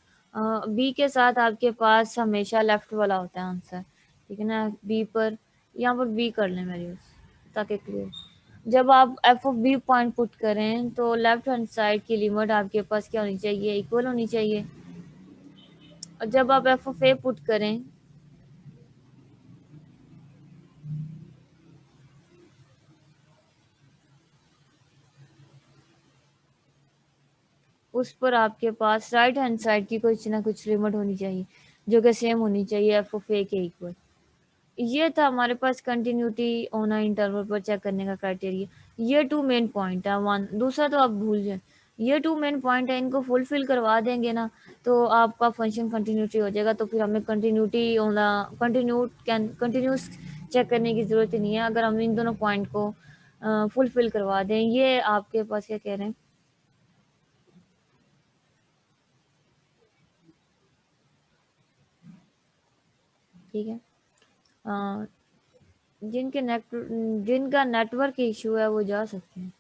बी के साथ आपके पास हमेशा लेफ्ट वाला होता है आंसर, ठीक है ना। बी पर यहाँ पर बी कर लें मेरी ताकि क्लियर। जब आप f of b point put करें तो लेफ्ट हैंड साइड की लिमिट आपके पास क्या होनी चाहिए? इक्वल होनी चाहिए। और जब आप एफ ऑफ ए पुट करें उस पर आपके पास राइट हैंड साइड की कुछ ना कुछ लिमिट होनी चाहिए जो कि सेम होनी चाहिए एफ ऑफ ए के इक्वल। ये था हमारे पास कंटिन्यूटी होना इंटरवल पर चेक करने का क्राइटेरिया। ये 2 मेन पॉइंट है। वन दूसरा तो आप भूल जाए, ये 2 मेन पॉइंट है, इनको फुलफिल करवा देंगे ना तो आपका फंक्शन कंटिन्यूटी हो जाएगा। तो फिर हमें कंटिन्यूटी होना कंटिन्यूस चेक करने की ज़रूरत ही नहीं है अगर हम इन दोनों पॉइंट को फुलफिल करवा दें। ये आपके पास क्या कह रहे हैं? ठीक है। अ, जिनका नेटवर्क इशू है वो जा सकते हैं।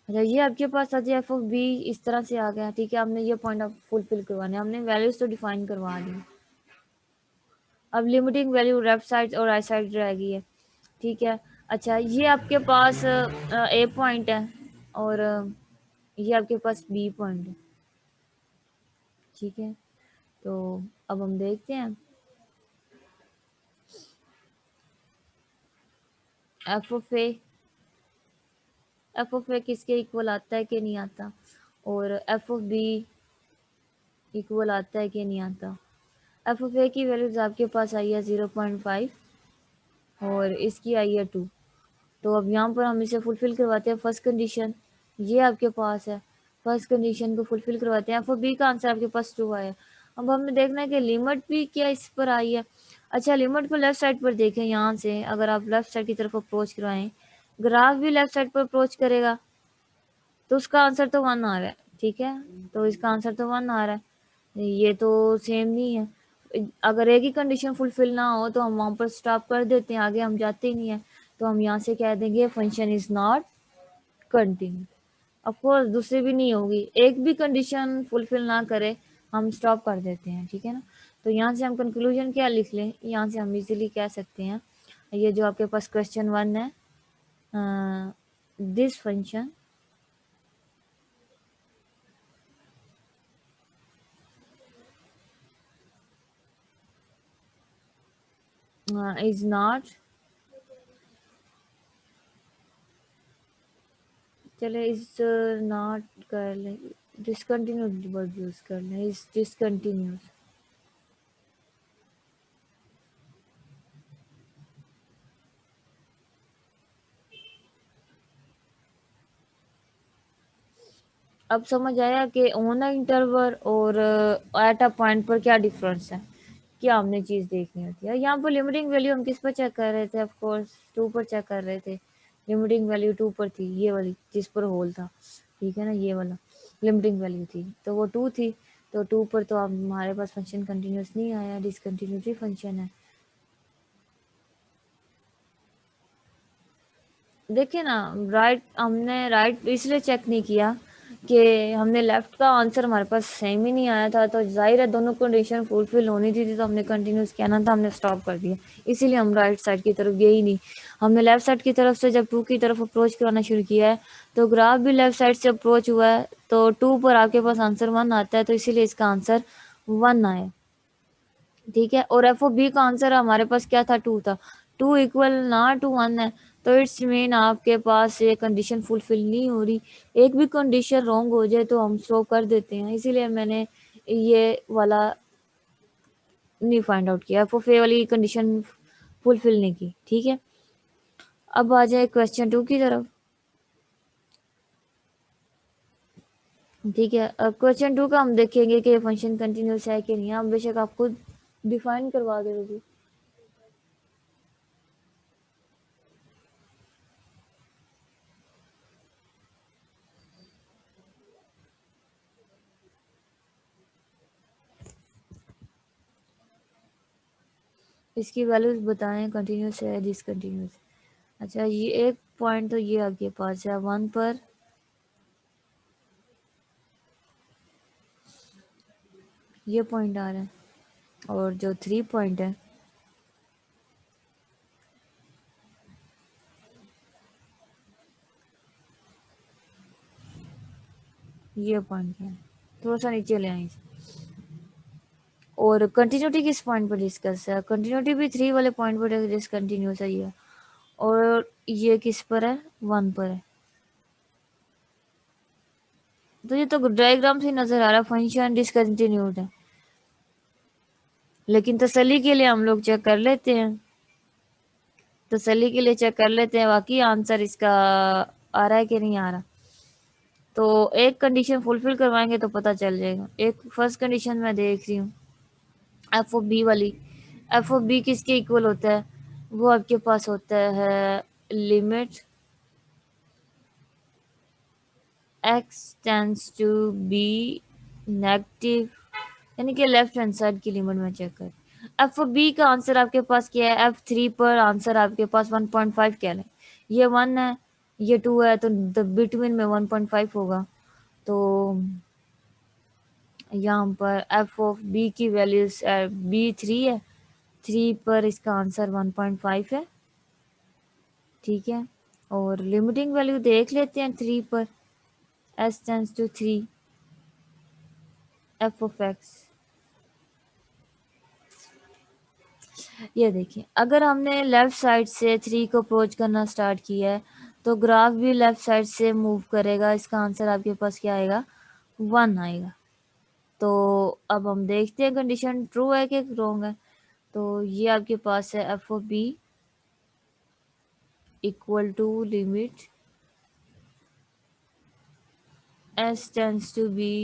अच्छा, ये आपके पास आज एफ ऑफ बी इस तरह से आ गया, ठीक है। हमने ये पॉइंट आप फुलफिल करवाने, हमने वैल्यूज तो डिफाइन करवा दी। अब लिमिटिंग वैल्यू लेफ्ट साइड और राइट साइड रहेगी है, ठीक है। अच्छा, ये आपके पास ए पॉइंट है और ये आपके पास बी पॉइंट है, ठीक है। तो अब हम देखते हैं एफ ऑफ ए किसके इक्वल आता है कि नहीं आता, और एफ ऑफ बी इक्वल आता है कि नहीं आता। एफ ऑफ ए की वैल्यूज आपके पास आई है 0.5 और इसकी आई है 2। तो अब यहाँ पर हम इसे फुलफिल करवाते हैं फर्स्ट कंडीशन, ये आपके पास है, फर्स्ट कंडीशन को फुलफिल करवाते हैं। एफ ऑफ बी का आंसर आपके पास 2 आया। अब हमें देखना है कि लिमिट भी क्या इस पर आई है। अच्छा, लिमिट को लेफ्ट साइड पर देखें, यहाँ से अगर आप लेफ्ट साइड की तरफ अप्रोच करवाएं, ग्राफ भी लेफ्ट साइड पर अप्रोच करेगा तो उसका आंसर तो 1 आ रहा है, ठीक है। तो इसका आंसर तो 1 आ रहा है, ये तो सेम नहीं है। अगर एक ही कंडीशन फुलफिल ना हो तो हम वहाँ पर स्टॉप कर देते हैं, आगे हम जाते ही नहीं है। तो हम यहाँ से कह देंगे function is not continue. Of course दूसरी भी नहीं होगी, एक भी कंडीशन फुलफिल ना करे हम स्टॉप कर देते हैं, ठीक है ना। तो यहाँ से हम कंक्लूजन क्या लिख लें, यहाँ से हम इजीली कह सकते हैं, ये जो आपके पास क्वेश्चन 1 है, दिस फंक्शन इज नॉट, चले इज नॉट कर ले, डिसकंटिन्यूड वर्ड यूज कर ले, इज डिसकंटिन्यूड। अब समझ आया कि ऑन अ इंटरवल और एट अ पॉइंट पर क्या डिफरेंस है, क्या हमने चीज़ देखनी होती है। यहाँ पर लिमिटिंग वैल्यू हम किस पर चेक कर रहे थे, ऑफ कोर्स 2 पर चेक कर रहे थे। लिमिटिंग वैल्यू 2 पर थी, ये वाली जिस पर होल था, ठीक है ना, ये वाला लिमिटिंग वैल्यू थी, तो वो 2 थी। तो 2 पर तो अब हमारे पास फंक्शन कंटिन्यूस नहीं आया, डिसकंटिन्यूटी फंक्शन है। देखिए ना, हमने राइट इसलिए चेक नहीं किया कि हमने लेफ्ट का आंसर हमारे पास सेम ही नहीं आया था, तो जाहिर है दोनों कंडीशन फुलफिल होनी थी, तो हमने कंटिन्यूस कहना था, हमने स्टॉप कर दिया। इसीलिए हम राइट साइड की तरफ गए ही नहीं, हमने लेफ्ट साइड की तरफ से जब 2 की तरफ अप्रोच करना शुरू किया है तो ग्राफ भी लेफ्ट साइड से अप्रोच हुआ है, तो 2 पर आपके पास आंसर 1 आता है, तो इसीलिए इसका आंसर 1 आया, ठीक है। और एफ ओ बी का आंसर हमारे पास क्या था, 2 था, 2 इक्वल ना टू 1 है, तो इट्स मीन आपके पास ये कंडीशन फुलफिल नहीं हो रही। एक भी कंडीशन रॉन्ग हो जाए तो हम स्टॉप कर देते हैं, इसीलिए मैंने ये वाला नहीं फाइंड आउट किया, एफ ऑफ ए वाली कंडीशन फुलफिल नहीं की, ठीक है। अब आ जाए क्वेश्चन 2 की तरफ, ठीक है। क्वेश्चन 2 का हम देखेंगे कि फंक्शन कंटिन्यूस है कि नहीं। आप बेशक आप खुद डिफाइन करवा दे, इसकी वैल्यूज बताएं, कंटिन्यूस है डिसकंटिन्यूस। अच्छा, ये एक पॉइंट तो ये आपके पास है 1 पर, ये पॉइंट आ रहा है, और जो 3 पॉइंट है ये पॉइंट है, थोड़ा सा नीचे ले आए। और कंटिन्यूटी किस पॉइंट पर डिस्कस है, कंटिन्यूटी भी 3 वाले पॉइंट पर डिसकंटिन्यूस है ये, और ये किस पर है, 1 पर है। तो ये तो डायग्राम से नजर आ रहा है फंक्शन डिसकंटिन्यूड है, लेकिन तसल्ली के लिए हम लोग चेक कर लेते हैं, तसल्ली के लिए चेक कर लेते हैं बाकी आंसर इसका आ रहा है कि नहीं आ रहा। तो एक कंडीशन फुलफिल करवाएंगे तो पता चल जाएगा। एक फर्स्ट कंडीशन मैं देख रही हूँ, एफ ओ बी वाली। एफ ओ बी किसके इक्वल होता है, वो आपके पास होता है limit x tends to b negative, यानी कि लेफ्ट हैंड साइड की लिमिट में चेक कर। एफ ओ बी का आंसर आपके पास क्या है, एफ थ्री पर आंसर आपके पास 1.5 क्या है, ये 1 है, ये 2 है, तो बिटवीन में 1.5 होगा। तो यहाँ पर एफ ऑफ बी की वैल्यूज बी 3 है, 3 पर इसका आंसर 1.5 है, ठीक है। और लिमिटिंग वैल्यू देख लेते हैं 3 पर, s tends to 3 f of x। ये देखिए, अगर हमने लेफ्ट साइड से 3 को अप्रोच करना स्टार्ट किया है तो ग्राफ भी लेफ्ट साइड से मूव करेगा। इसका आंसर आपके पास क्या आएगा, 1 आएगा। तो अब हम देखते हैं कंडीशन ट्रू है कि रॉन्ग है। तो ये आपके पास है F of b equal to limit s tends to b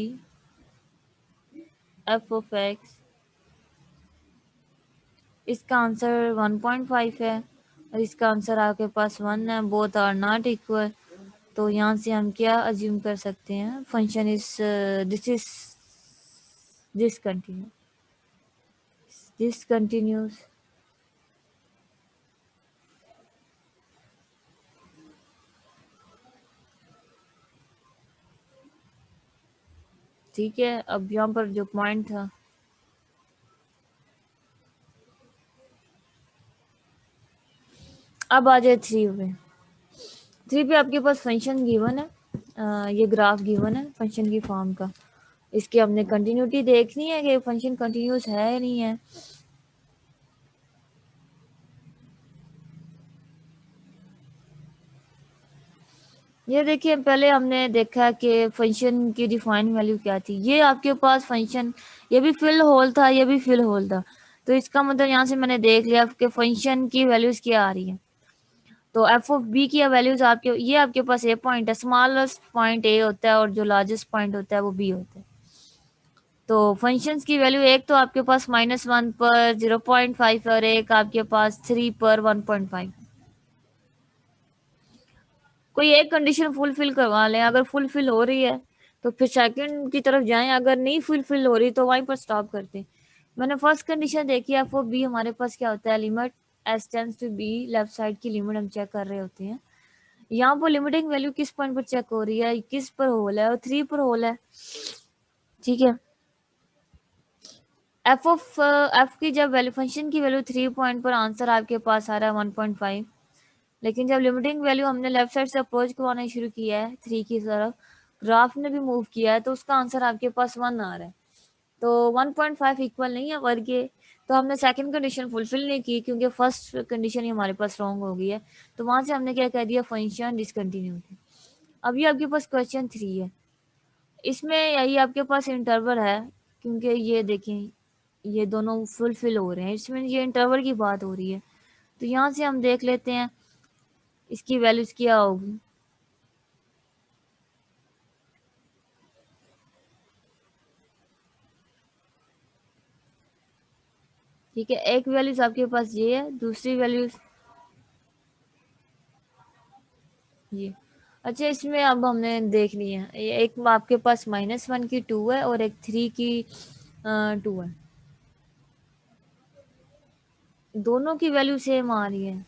f of x. इसका आंसर 1.5 है और इसका आंसर आपके पास 1 है। Both are not equal. तो यहाँ से हम क्या अज्यूम कर सकते हैं, function is this is discontinuous। ठीक है, अब यहाँ पर जो पॉइंट था, अब आ जाए 3 पे। 3 पे आपके पास फंक्शन गिवन है, ये ग्राफ गिवन है फंक्शन की फॉर्म का। इसकी हमने कंटिन्यूटी देखनी है कि फंक्शन कंटिन्यूस है या नहीं है। ये देखिए, पहले हमने देखा कि फंक्शन की डिफाइन वैल्यू क्या थी। ये आपके पास फंक्शन, ये भी फिल होल था, ये भी फिल होल था। तो इसका मतलब यहाँ से मैंने देख लिया कि फंक्शन की वैल्यूज क्या आ रही है। तो एफ ऑफ बी की वैल्यूज आपके, ये आपके पास ए पॉइंट है, स्मॉलेस्ट पॉइंट ए होता है और जो लार्जेस्ट पॉइंट होता है वो बी होता है। तो फंक्शंस की वैल्यू एक तो आपके पास -1 पर 0.5 और एक आपके पास 3 पर 1.5। कोई एक कंडीशन फुलफिल करवा लें, अगर फुलफिल हो रही है तो फिर सेकंड की तरफ जाएं, अगर नहीं फुलफिल हो रही तो वहीं पर स्टॉप करते हैं। मैंने फर्स्ट कंडीशन देखी है, एफ बी हमारे पास क्या होता है, limit s tends to b, left side की लिमिट हम चेक कर रहे होते हैं। यहाँ पर लिमिटिंग वैल्यू किस पॉइंट पर चेक हो रही है, किस पर होल है, और 3 पर होल है, ठीक है। एफ की जब वैल्यू, फंक्शन की वैल्यू 3 पॉइंट पर, आंसर आपके पास आ रहा है 1.5। लेकिन जब लिमिटिंग वैल्यू हमने लेफ्ट साइड से अप्रोच करवाना शुरू किया है 3 की तरफ, ग्राफ ने भी मूव किया है, तो उसका आंसर आपके पास 1 आ रहा है। तो 1.5 इक्वल नहीं है वर्ग के। तो हमने सेकंड कंडीशन फुलफिल नहीं की क्योंकि फर्स्ट कंडीशन ही हमारे पास रॉन्ग हो गई है। तो वहां से हमने क्या कह दिया, फंक्शन डिसकंटिन्यू थी। अब ये आपके पास क्वेश्चन 3 है, इसमें यही आपके पास इंटरवल है, क्योंकि ये देखें ये दोनों फुलफिल हो रहे हैं, इसमें ये इंटरवल की बात हो रही है। तो यहाँ से हम देख लेते हैं इसकी वैल्यूज क्या होगी। ठीक है, एक वैल्यूज आपके पास ये है, दूसरी वैल्यूज ये। अच्छा, इसमें अब हमने देख लिया है, एक आपके पास -1 की 2 है और एक 3 की 2 है। दोनों की वैल्यू सेम आ रही है,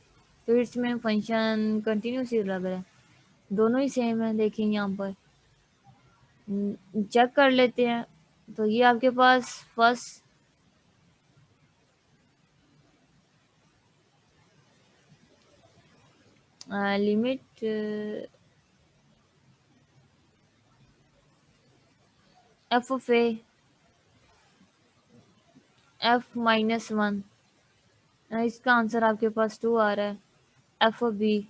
तो इसमें फंक्शन कंटिन्यूस ही लग रहा है। दोनों ही सेम है, देखिए यहाँ पर चेक कर लेते हैं। तो ये आपके पास first limit F of A f-1, इसका आंसर आपके पास 2 आ रहा है। एफ ऑफ बी,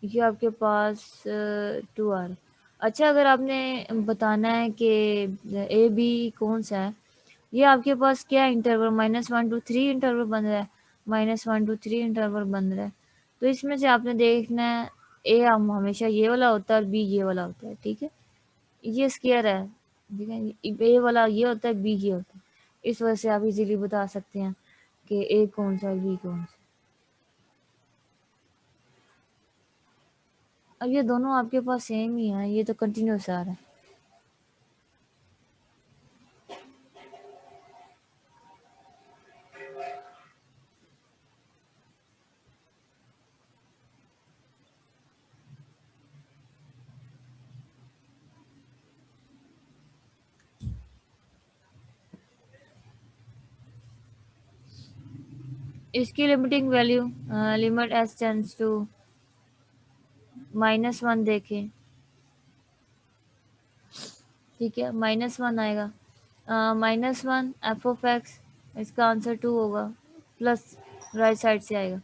ये आपके पास 2 आ रहा है। अच्छा, अगर आपने बताना है कि ए बी कौन सा है, ये आपके पास क्या इंटरवल, -1 to 3 इंटरवल बन रहा है, -1 to 3 इंटरवल बन रहा है। तो इसमें से आपने देखना है, ए हम हमेशा ये वाला होता है और बी ये वाला होता है, ठीक है। ये स्केयर है, ठीक है, ए वाला ये होता है, बी ये होता है। इस वजह से आप इजीली बता सकते हैं कि ए कौन सा है, बी कौन सा। अब ये दोनों आपके पास सेम ही है, ये तो कंटिन्यूस आ रहा है। इसकी limiting value limit s tends to -1 देखें, ठीक है, -1 आएगा, -1 एफ ऑफ एक्स, इसका आंसर 2 होगा, प्लस राइट साइड से आएगा,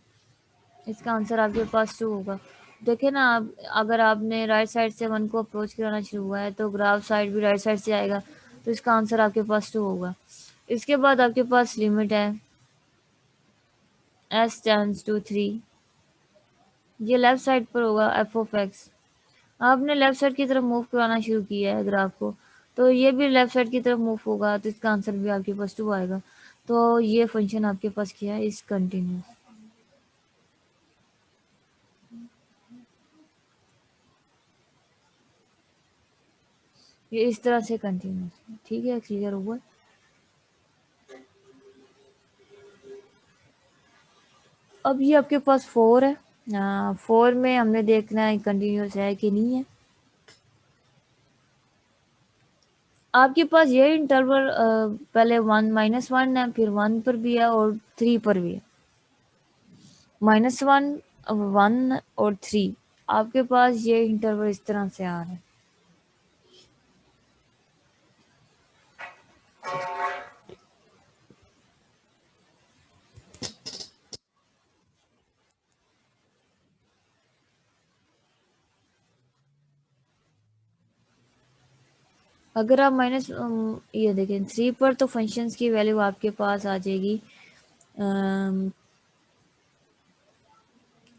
इसका आंसर आपके पास 2 होगा। देखिए ना, आप अगर आपने राइट साइड से 1 को अप्रोच कराना शुरू हुआ है तो ग्राफ साइड भी राइट साइड से आएगा, तो इसका आंसर आपके पास 2 होगा। इसके बाद आपके पास लिमिट है एस टेंड्स टू 3, ये लेफ्ट साइड पर होगा एफ ऑफ एक्स। आपने लेफ्ट साइड की तरफ मूव कराना शुरू किया है ग्राफ को, तो ये भी लेफ्ट साइड की तरफ मूव होगा, तो इसका आंसर भी आपके पास 2 आएगा। तो ये फंक्शन आपके पास क्या है, इस कंटिन्यूस, ये इस तरह से कंटिन्यूस, ठीक है, क्लियर हुआ। अब ये आपके पास 4 है, 4 में हमने देखना है कंटिन्यूस है कि नहीं है। आपके पास ये इंटरवल पहले 1 -1 है, फिर 1 पर भी है और 3 पर भी है, -1 1 और 3, आपके पास ये इंटरवल इस तरह से आ रहा है। अगर आप माइनस ये देखें 3 पर, तो फंक्शंस की वैल्यू आपके पास आ जाएगी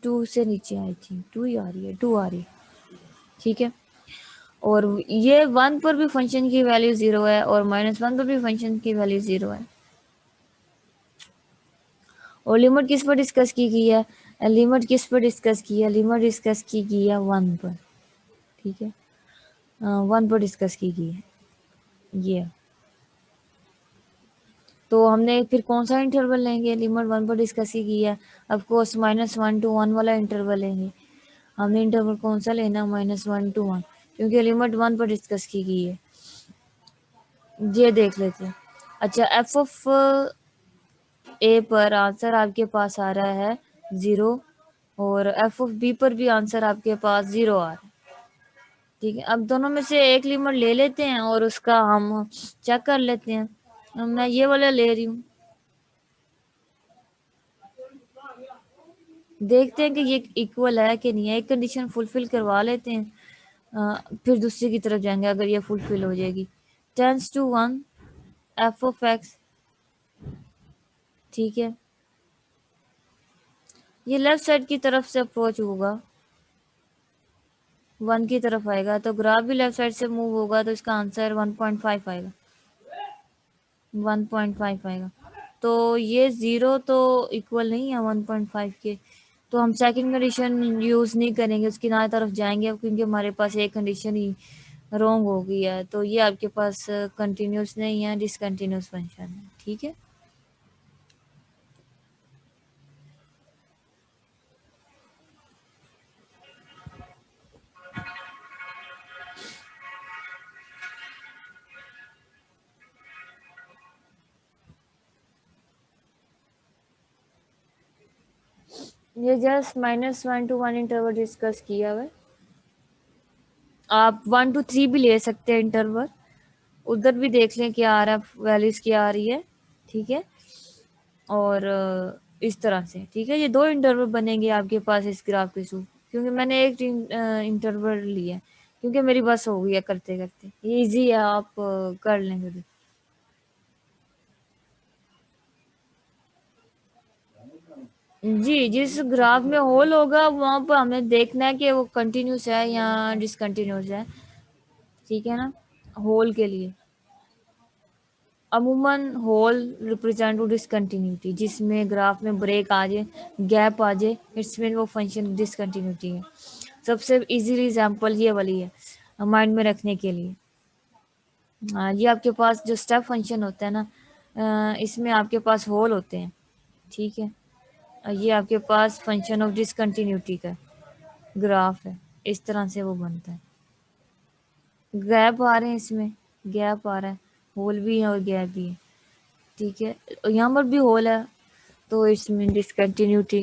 2 से नीचे, आई थिंक 2 ही आ रही है, 2 आ रही है, ठीक है। और ये 1 पर भी फंक्शन की वैल्यू 0 है और -1 पर भी फंक्शन की वैल्यू 0 है। और लिमिट किस पर डिस्कस की गई है, लिमिट किस पर डिस्कस की है, लिमिट डिस्कस की गई है 1 पर, ठीक है, 1 पर डिस्कस की गई है ये। तो हमने फिर कौन सा इंटरवल लेंगे, लिमिट 1 पर डिस्कस की गई है, ऑफ कोर्स -1 to 1 वाला इंटरवल लेंगे। हमने इंटरवल कौन सा लेना, -1 to 1, क्योंकि लिमिट 1 पर डिस्कस की गई है। ये देख लेते हैं। अच्छा, एफ ऑफ ए पर आंसर आपके पास आ रहा है 0, और एफ ऑफ बी पर भी आंसर आपके पास 0 आ रहा है, ठीक है। अब दोनों में से एक लिमिट ले लेते हैं और उसका हम चेक कर लेते हैं। मैं ये वाला ले रही हूँ, देखते हैं कि ये इक्वल है कि नहीं है, एक कंडीशन फुलफिल करवा लेते हैं, फिर दूसरी की तरफ जाएंगे अगर ये फुलफिल हो जाएगी। Tends to 1 f of x, ठीक है, ये लेफ्ट साइड की तरफ से अप्रोच होगा, 1 की तरफ आएगा, तो ग्राफ भी लेफ्ट साइड से मूव होगा, तो इसका आंसर 1.5 आएगा, 1.5 आएगा। तो ये 0 तो इक्वल नहीं है 1.5 के, तो हम सेकंड कंडीशन यूज़ नहीं करेंगे, उसकी ना तरफ जाएंगे अब, क्योंकि हमारे पास एक कंडीशन ही रॉन्ग हो गई है। तो ये आपके पास कंटिन्यूस नहीं है, डिसकंटिन्यूस फंक्शन है, ठीक है। ये जस्ट -1 to 1 इंटरवल डिस्कस किया हुआ है। आप 1 to 3 भी ले सकते हैं इंटरवल, उधर भी देख लें क्या आ रहा है, वैल्यूज क्या आ रही है, ठीक है। और इस तरह से, ठीक है, ये 2 इंटरवल बनेंगे आपके पास इस ग्राफ के थ्रू, क्योंकि मैंने एक इंटरवल लिया है, क्योंकि मेरी बस हो गई है करते करते, ये इजी है, आप कर लेंगे तो। जी, जिस ग्राफ में होल होगा वहां पर हमें देखना है कि वो कंटिन्यूस है या डिसकंटिन्यूस है, ठीक है ना। होल के लिए अमूमन होल रिप्रेजेंट टू डिसकंटिन्यूटी, जिसमें ग्राफ में ब्रेक आ जाए, गैप आ जाए, इट्स मीन वो फंक्शन डिसकंटिन्यूटी है। सबसे इजी एग्जांपल ये वाली है माइंड में रखने के लिए। ये आपके पास जो स्टेप फंक्शन होता है ना, इसमें आपके पास होल होते हैं, ठीक है। ये आपके पास फंक्शन ऑफ डिसकंटिन्यूटी का ग्राफ है, इस तरह से वो बनता है। गैप आ रहे हैं इसमें, गैप आ रहा है, होल भी है और गैप भी है, ठीक है। यहाँ पर भी होल है, तो इसमें डिसकंटिन्यूटी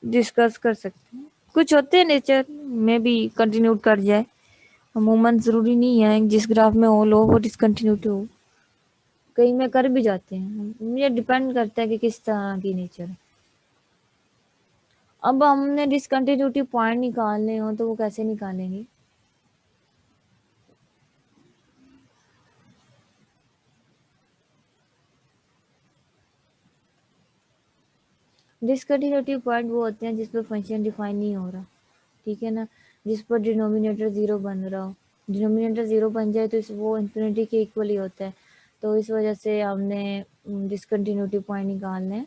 डिस्कस कर सकते हैं। कुछ होते हैं नेचर में भी कंटिन्यू कर जाए, अमूमन ज़रूरी नहीं है जिस ग्राफ में हो लो वो डिसकंटिन्यूटी हो, कई में कर भी जाते हैं। ये डिपेंड करता है कि किस तरह की नेचर है। अब हमने डिसकंटिन्यूटी पॉइंट निकालने हो तो वो कैसे निकालेंगे? डिसकंटिन्यूटी पॉइंट वो होते हैं जिस पर फंक्शन डिफाइन नहीं हो रहा, ठीक है ना, जिस पर डिनोमिनेटर ज़ीरो बन रहा हो। डिनोमिनेटर ज़ीरो बन जाए तो वो इन्फिनिटी के इक्वल ही होता है, तो इस वजह से हमने डिसकंटिन्यूटी पॉइंट निकालने हैं।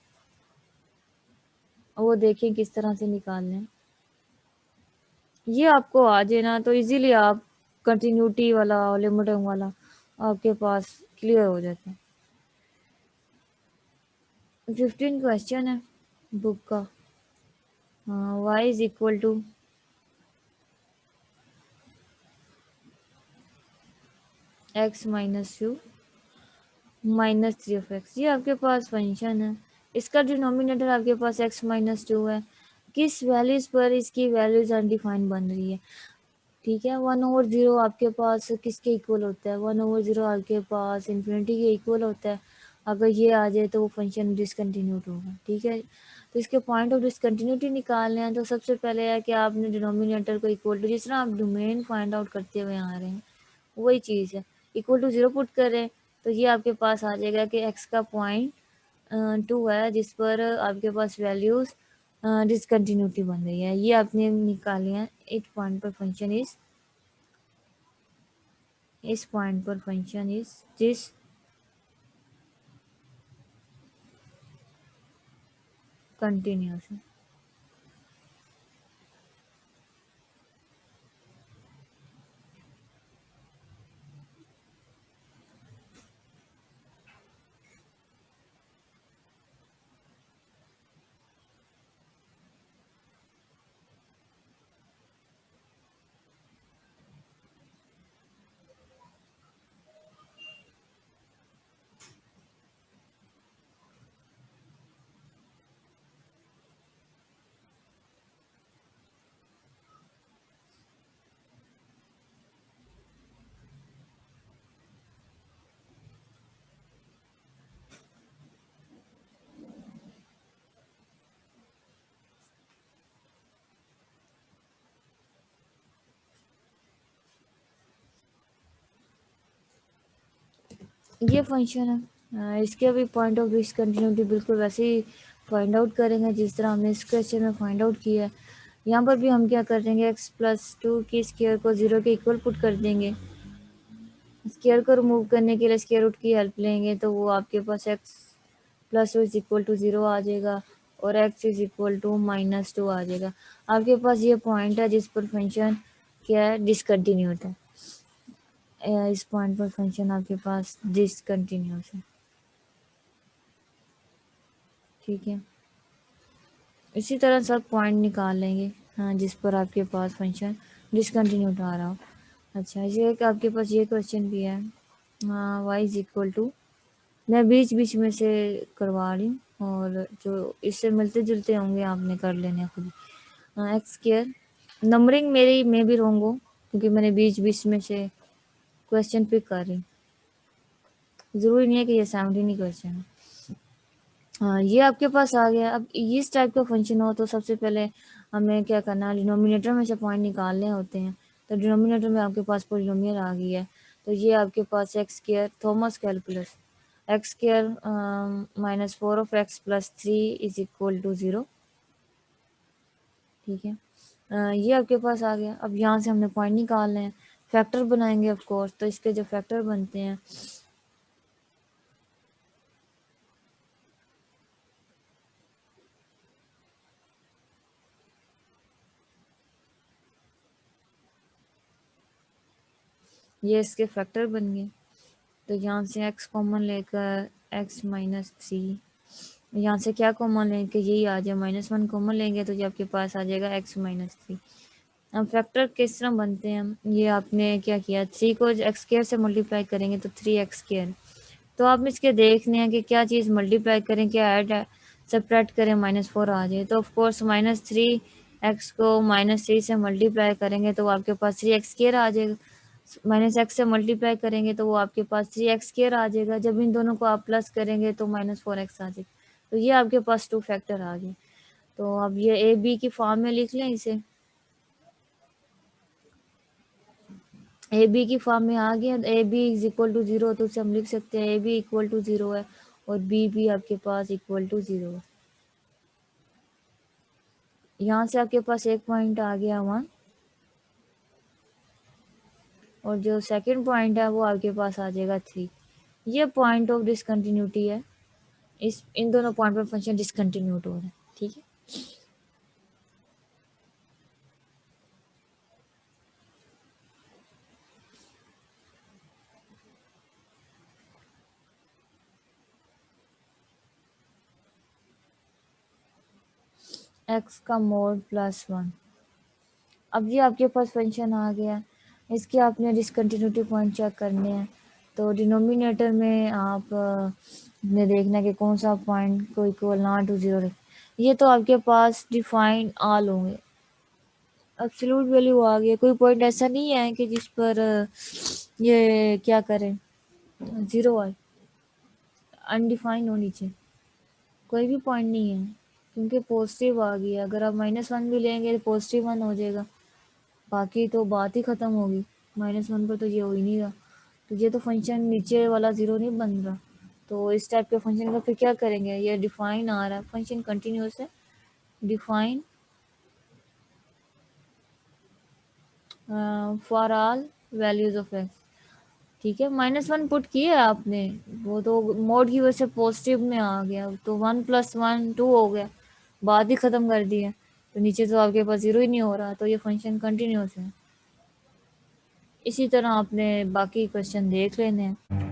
वो देखिए किस तरह से निकालने हैं। ये आपको आ जाए ना तो इजीली आप कंटिन्यूटी वाला लिमिटिंग वाला आपके पास क्लियर हो जाता है। 15 क्वेश्चन है बुक का। y is equal to x minus u minus 3 of x, ये आपके पास फंक्शन है। इसका डिनोमिनेटर आपके पास x माइनस 2 है। किस वैल्यूज पर इसकी वैल्यूज अनडिफाइंड बन रही है, ठीक है। 1/0 आपके पास किसके इक्वल होता है? 1/0 आपके पास इन्फिनिटी के इक्वल होता है। अगर ये आ जाए तो वो फंक्शन डिसकंटिन्यूट होगा, ठीक है। तो इसके पॉइंट ऑफ डिसकंटिन्यूटी निकालने हैं तो सबसे पहले है कि आपने डिनोमिनेटर को इक्वल टू, जिस तरह आप डोमेन फाइंड आउट करते हुए आ रहे हैं वही चीज़ है, इक्वल टू 0 पुट करें तो ये आपके पास आ जाएगा कि x का पॉइंट 2 है जिस पर आपके पास वैल्यूज डिसकंटिन्यूटी बन रही है, ये आपने निकाली है। इस पॉइंट पर फंक्शन इज इस पॉइंट पर फंक्शन इज दिस कंटिन्यूस है। ये फंक्शन है, इसके भी पॉइंट ऑफ डिसकंटिन्यूटी बिल्कुल वैसे ही फाइंड आउट करेंगे जिस तरह हमने इस क्वेश्चन में फाइंड आउट किया है। यहाँ पर भी हम क्या कर देंगे, x+2 की स्क्वायर को 0 के इक्वल पुट कर देंगे। स्क्वायर को रिमूव करने के लिए स्क्वायर रूट की हेल्प लेंगे तो वो आपके पास x+2 इज इक्वल टू 0 आ जाएगा और x इज इक्वल टू -2 आ जाएगा। आपके पास ये पॉइंट है जिस पर फंक्शन क्या है, डिसकंटिन्यूट है। इस पॉइंट पर फंक्शन आपके पास डिसकंटिन्यूस है, ठीक है। इसी तरह सब पॉइंट निकाल लेंगे, हाँ, जिस पर आपके पास फंक्शन डिसकंटिन्यूट आ रहा हो। अच्छा, ये आपके पास ये क्वेश्चन भी है, हाँ, y इज इक्वल टू, मैं बीच बीच में से करवा रही हूँ और जो इससे मिलते जुलते होंगे आपने कर लेने खुद। एक्स स्क्वायर, नंबरिंग मेरी में भी रॉन्ग हो क्योंकि मैंने बीच बीच में से क्वेश्चन पिक कर रही, ज़रूरी नहीं है कि ये 17 ही क्वेश्चन है। हाँ, ये आपके पास आ गया। अब इस टाइप का फंक्शन हो तो सबसे पहले हमें क्या करना है, डिनोमिनेटर में से पॉइंट निकालने होते हैं। तो डिनोमिनेटर में आपके पास पोलिनोमियल आ गई है तो ये आपके पास X square Thomas calculus X square -4 of x + 3 is equal to 0, ठीक है। ये आपके पास आ गया। अब यहाँ से हमने पॉइंट निकालने हैं, फैक्टर बनाएंगे ऑफ कोर्स। तो इसके जो फैक्टर बनते हैं, ये इसके फैक्टर बन गए। तो यहाँ से x कॉमन लेकर x-3, यहाँ से क्या कॉमन लेंगे, यही आ जाए, -1 कॉमन लेंगे तो ये आपके पास आ जाएगा x-3। अब फैक्टर किस तरह बनते हैं, ये आपने क्या किया, 3 को एक्स स्क्वायर से मल्टीप्लाई करेंगे तो 3x स्क्वायर। तो आप इसके देखने हैं कि क्या चीज़ मल्टीप्लाई करें क्या ऐड सब्ट्रैक्ट करें -4 आ जाए, तो ऑफ कोर्स -3x को -3 से मल्टीप्लाई करेंगे तो आपके पास 3x स्क्वायर आ जाएगा। -x से मल्टीप्लाई करेंगे तो वो आपके पास 3x स्क्वायर आ जाएगा। जब इन दोनों को आप प्लस करेंगे तो -4x आ जाएगा। तो ये आपके पास 2 फैक्टर आ गए। तो अब ये ए बी की फॉर्म में लिख लें इसे। ए बी की फॉर्म में आ गया, a b is equal to 0, तो उसे हम लिख सकते हैं ए बी इक्वल टू 0 है और बी भी आपके पास इक्वल टू 0 है। यहाँ से आपके पास एक पॉइंट आ गया 1 और जो सेकंड पॉइंट है वो आपके पास आ जाएगा 3। ये पॉइंट ऑफ डिसकंटिन्यूटी है, इस इन दोनों पॉइंट पर फंक्शन डिसकंटिन्यूट हो रहा है। ठीक है, x का मोड +1। अब ये आपके पास फंक्शन आ गया, इसके आपने डिसकंटिन्यूटी पॉइंट चेक करने हैं। तो डिनोमिनेटर में आप ने देखना है कि कौन सा पॉइंट को इक्वल ना टू 0 रहे। ये तो आपके पास डिफाइन ऑल होंगे, एब्सोल्यूट वैल्यू आ गई। कोई पॉइंट ऐसा नहीं है कि जिस पर ये क्या करें 0 आए, अनडिफाइन होनी चाहिए। कोई भी पॉइंट नहीं है क्योंकि पॉजिटिव आ गया। अगर आप -1 भी लेंगे तो पॉजिटिव 1 हो जाएगा, बाकी तो बात ही ख़त्म होगी। -1 पर तो ये हो ही नहीं रहा, तो ये तो फंक्शन नीचे वाला 0 नहीं बन रहा। तो इस टाइप के फंक्शन का फिर क्या करेंगे, ये डिफाइन आ रहा है, फंक्शन कंटिन्यूस है, define for all values of x. ठीक है, -1 पुट किया आपने, वो तो मोड की वजह से पॉजिटिव में आ गया, तो 1 + 1 2 हो गया, बात ही ख़त्म कर दी है। तो नीचे तो आपके पास 0 ही नहीं हो रहा, तो ये फंक्शन कंटिन्यूस है। इसी तरह आपने बाकी क्वेश्चन देख लेने हैं।